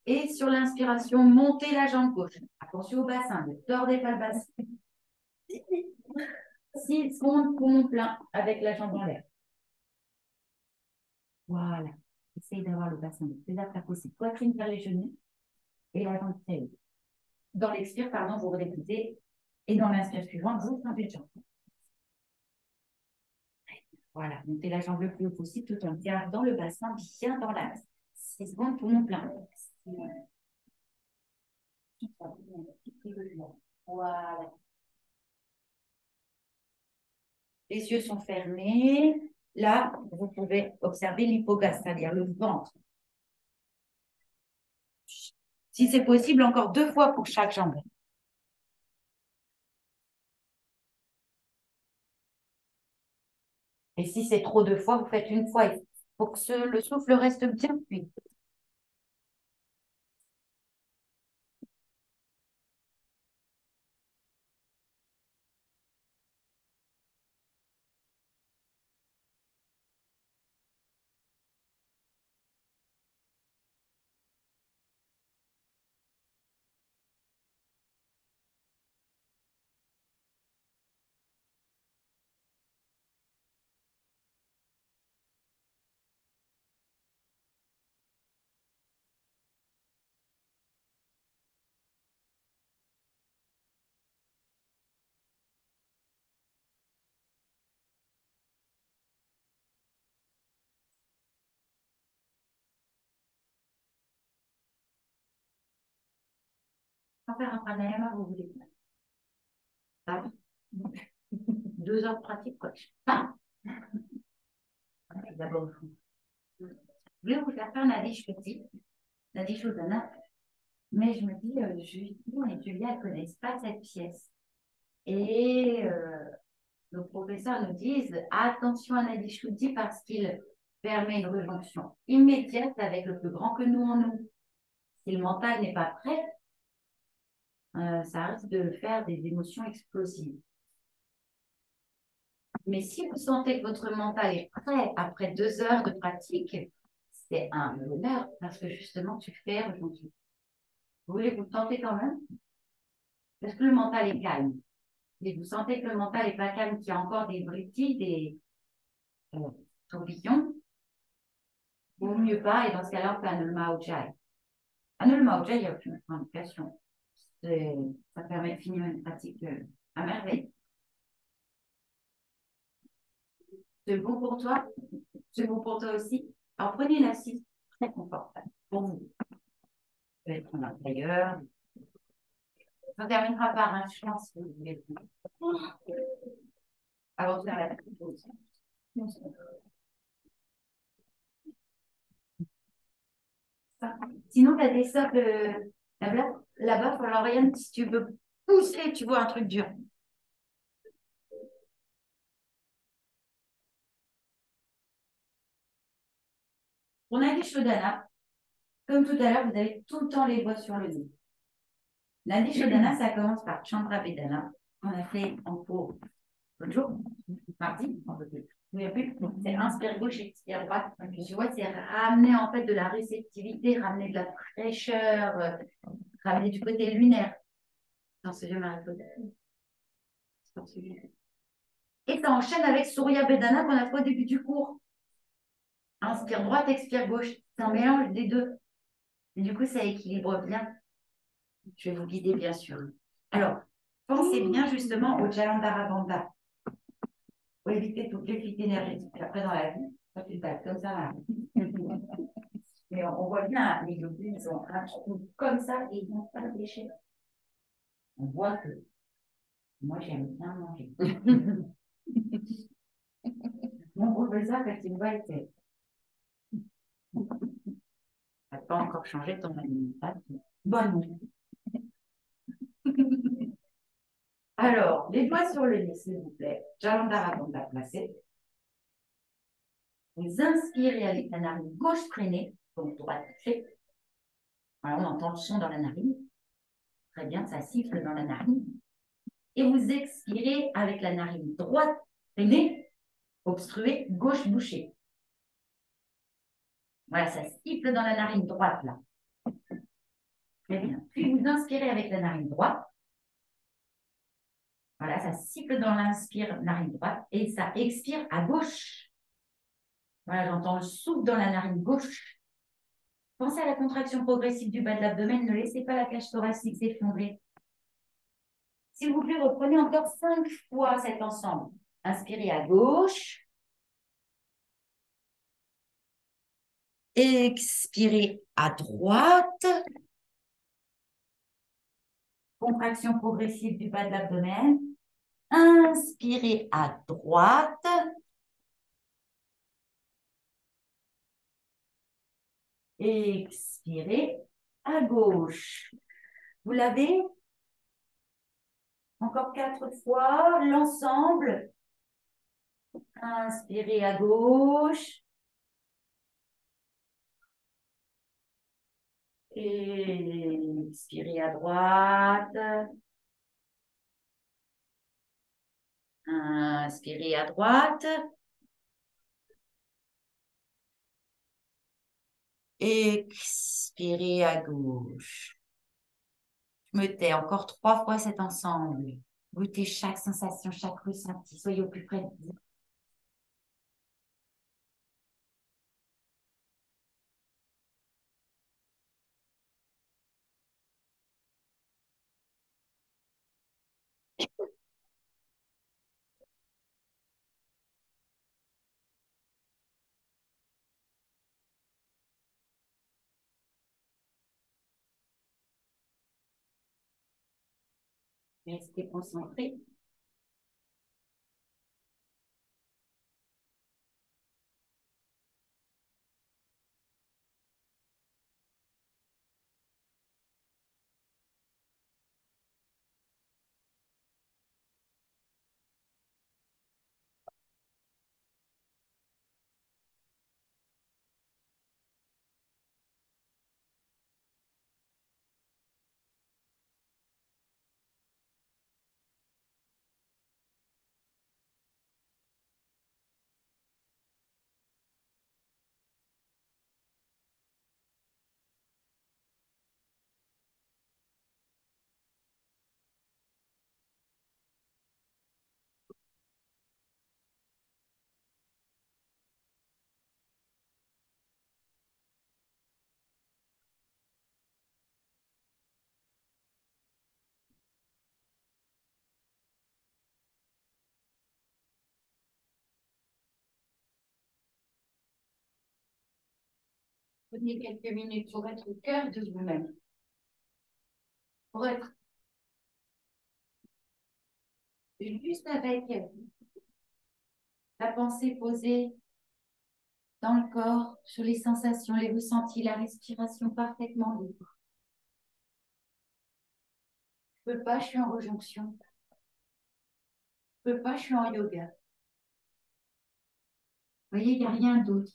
Et sur l'inspiration, montez la jambe gauche. Attention au bassin, ne tordez pas le bassin. 6 secondes, poumon plein avec la jambe en l'air. Voilà. Essayez d'avoir le bassin le plus à plat possible. Poitrine vers les genoux et la jambe très haute. Dans l'expire, pardon, vous redécoutez. Et dans l'inspire suivante, vous changez de jambe. Voilà. Montez la jambe le plus haut possible tout en gardant le bassin bien dans l'axe. 6 secondes, poumon plein. Voilà. Les yeux sont fermés. Là, vous pouvez observer l'hypogase, c'est-à-dire le ventre. Si c'est possible, encore 2 fois pour chaque jambe. Et si c'est trop 2 fois, vous faites 1 fois. Il faut que le souffle reste bien fluide. Sans faire un pranayama, vous voulez. Ah. 2 heures de pratique, quoi. Ah. D'abord, je voulais vous faire Nadi Shruti, Nadi Shodhana, mais je me dis, Justine et Julia ne connaissent pas cette pièce. Et nos professeurs nous disent attention à Nadi Shruti parce qu'il permet une rejonction immédiate avec le plus grand que nous en nous. Si le mental n'est pas prêt, ça risque de faire des émotions explosives. Mais si vous sentez que votre mental est prêt après 2 heures de pratique, c'est un bonheur parce que justement, tu fais ressentir. Vous voulez vous tenter quand même? Parce que le mental est calme. Et vous sentez que le mental n'est pas calme, qu'il y a encore des broutilles, des tourbillons, vaut mieux pas. Et dans ce cas-là, on fait un Anulma Ujjayi. Anulma Ujjayi, il n'y a aucune indication. Ça permet de finir une pratique à merveille. C'est bon pour toi? C'est bon pour toi aussi? Alors prenez une assise très confortable pour vous. Vous pouvez prendre un tailleur. On terminera par un chien si vous voulez. Avant de faire la pause. Sinon, tu as des socles là-bas, Florian, si tu veux pousser, tu vois un truc dur. On a des Shodana. Comme tout à l'heure, vous avez tout le temps les doigts sur le nez. L'Adi Shodana, ça commence par Chandra Vedana. On a fait en cours l'autre jour, mardi, on peut plus. C'est inspire gauche, expire droite. Tu vois, c'est ramener en fait de la réceptivité, ramener de la fraîcheur, ramener du côté lunaire dans ce vieux Marie-Claude. Et ça enchaîne avec Surya Vedana qu'on a fait au début du cours. Inspire droite, expire gauche. C'est un mélange des deux. Et du coup, ça équilibre bien. Je vais vous guider, bien sûr. Alors, pensez bien justement au Jalandhara Bandha pour éviter toutes les fuites énergétiques. Après, dans la vie, quand tu te bats comme ça, là. Mais on voit bien, les globules, ils ont un trou comme ça et ils n'ont pas de déchets. On voit que moi, j'aime bien manger. Mon professeur, quand il me voit, il fait tu n'as pas encore changé ton alimentation. Bonne. Alors, les doigts sur le nez, s'il vous plaît. Jalandhara Bandha placé. Vous inspirez avec la narine gauche freinée, donc droite touchée. Voilà, on entend le son dans la narine. Très bien, ça siffle dans la narine. Et vous expirez avec la narine droite freinée, obstruée, gauche bouchée. Voilà, ça siffle dans la narine droite, là. Très bien. Puis vous inspirez avec la narine droite. Voilà, ça siffle dans l'inspire, narine droite. Et ça expire à gauche. Voilà, j'entends le souffle dans la narine gauche. Pensez à la contraction progressive du bas de l'abdomen. Ne laissez pas la cage thoracique s'effondrer. S'il vous plaît, reprenez encore 5 fois cet ensemble. Inspirez à gauche. Expirez à droite. Contraction progressive du bas de l'abdomen. Inspirez à droite. Expirez à gauche. Vous l'avez? Encore 4 fois. L'ensemble. Inspirez à gauche. Expirez à droite. Inspirez à droite. Expirez à gauche. Je me tais encore 3 fois cet ensemble. Goûtez chaque sensation, chaque ressenti. Soyez au plus près de vous. Restez concentrés. Prenez quelques minutes pour être au cœur de vous-même, pour être juste avec la pensée posée dans le corps, sur les sensations, les ressentis, la respiration parfaitement libre. Je peux pas, je suis en rejonction. Je peux pas, je suis en yoga. Vous voyez, il n'y a rien d'autre.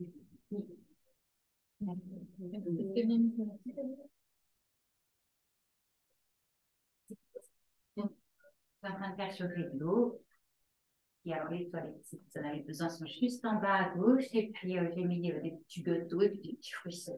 Je suis en train de faire chauffer de l'eau. Et alors, les toilettes, si vous en avez besoin, sont juste en bas à gauche. Et puis, j'ai mis des petits gâteaux et puis des petits fruits secs.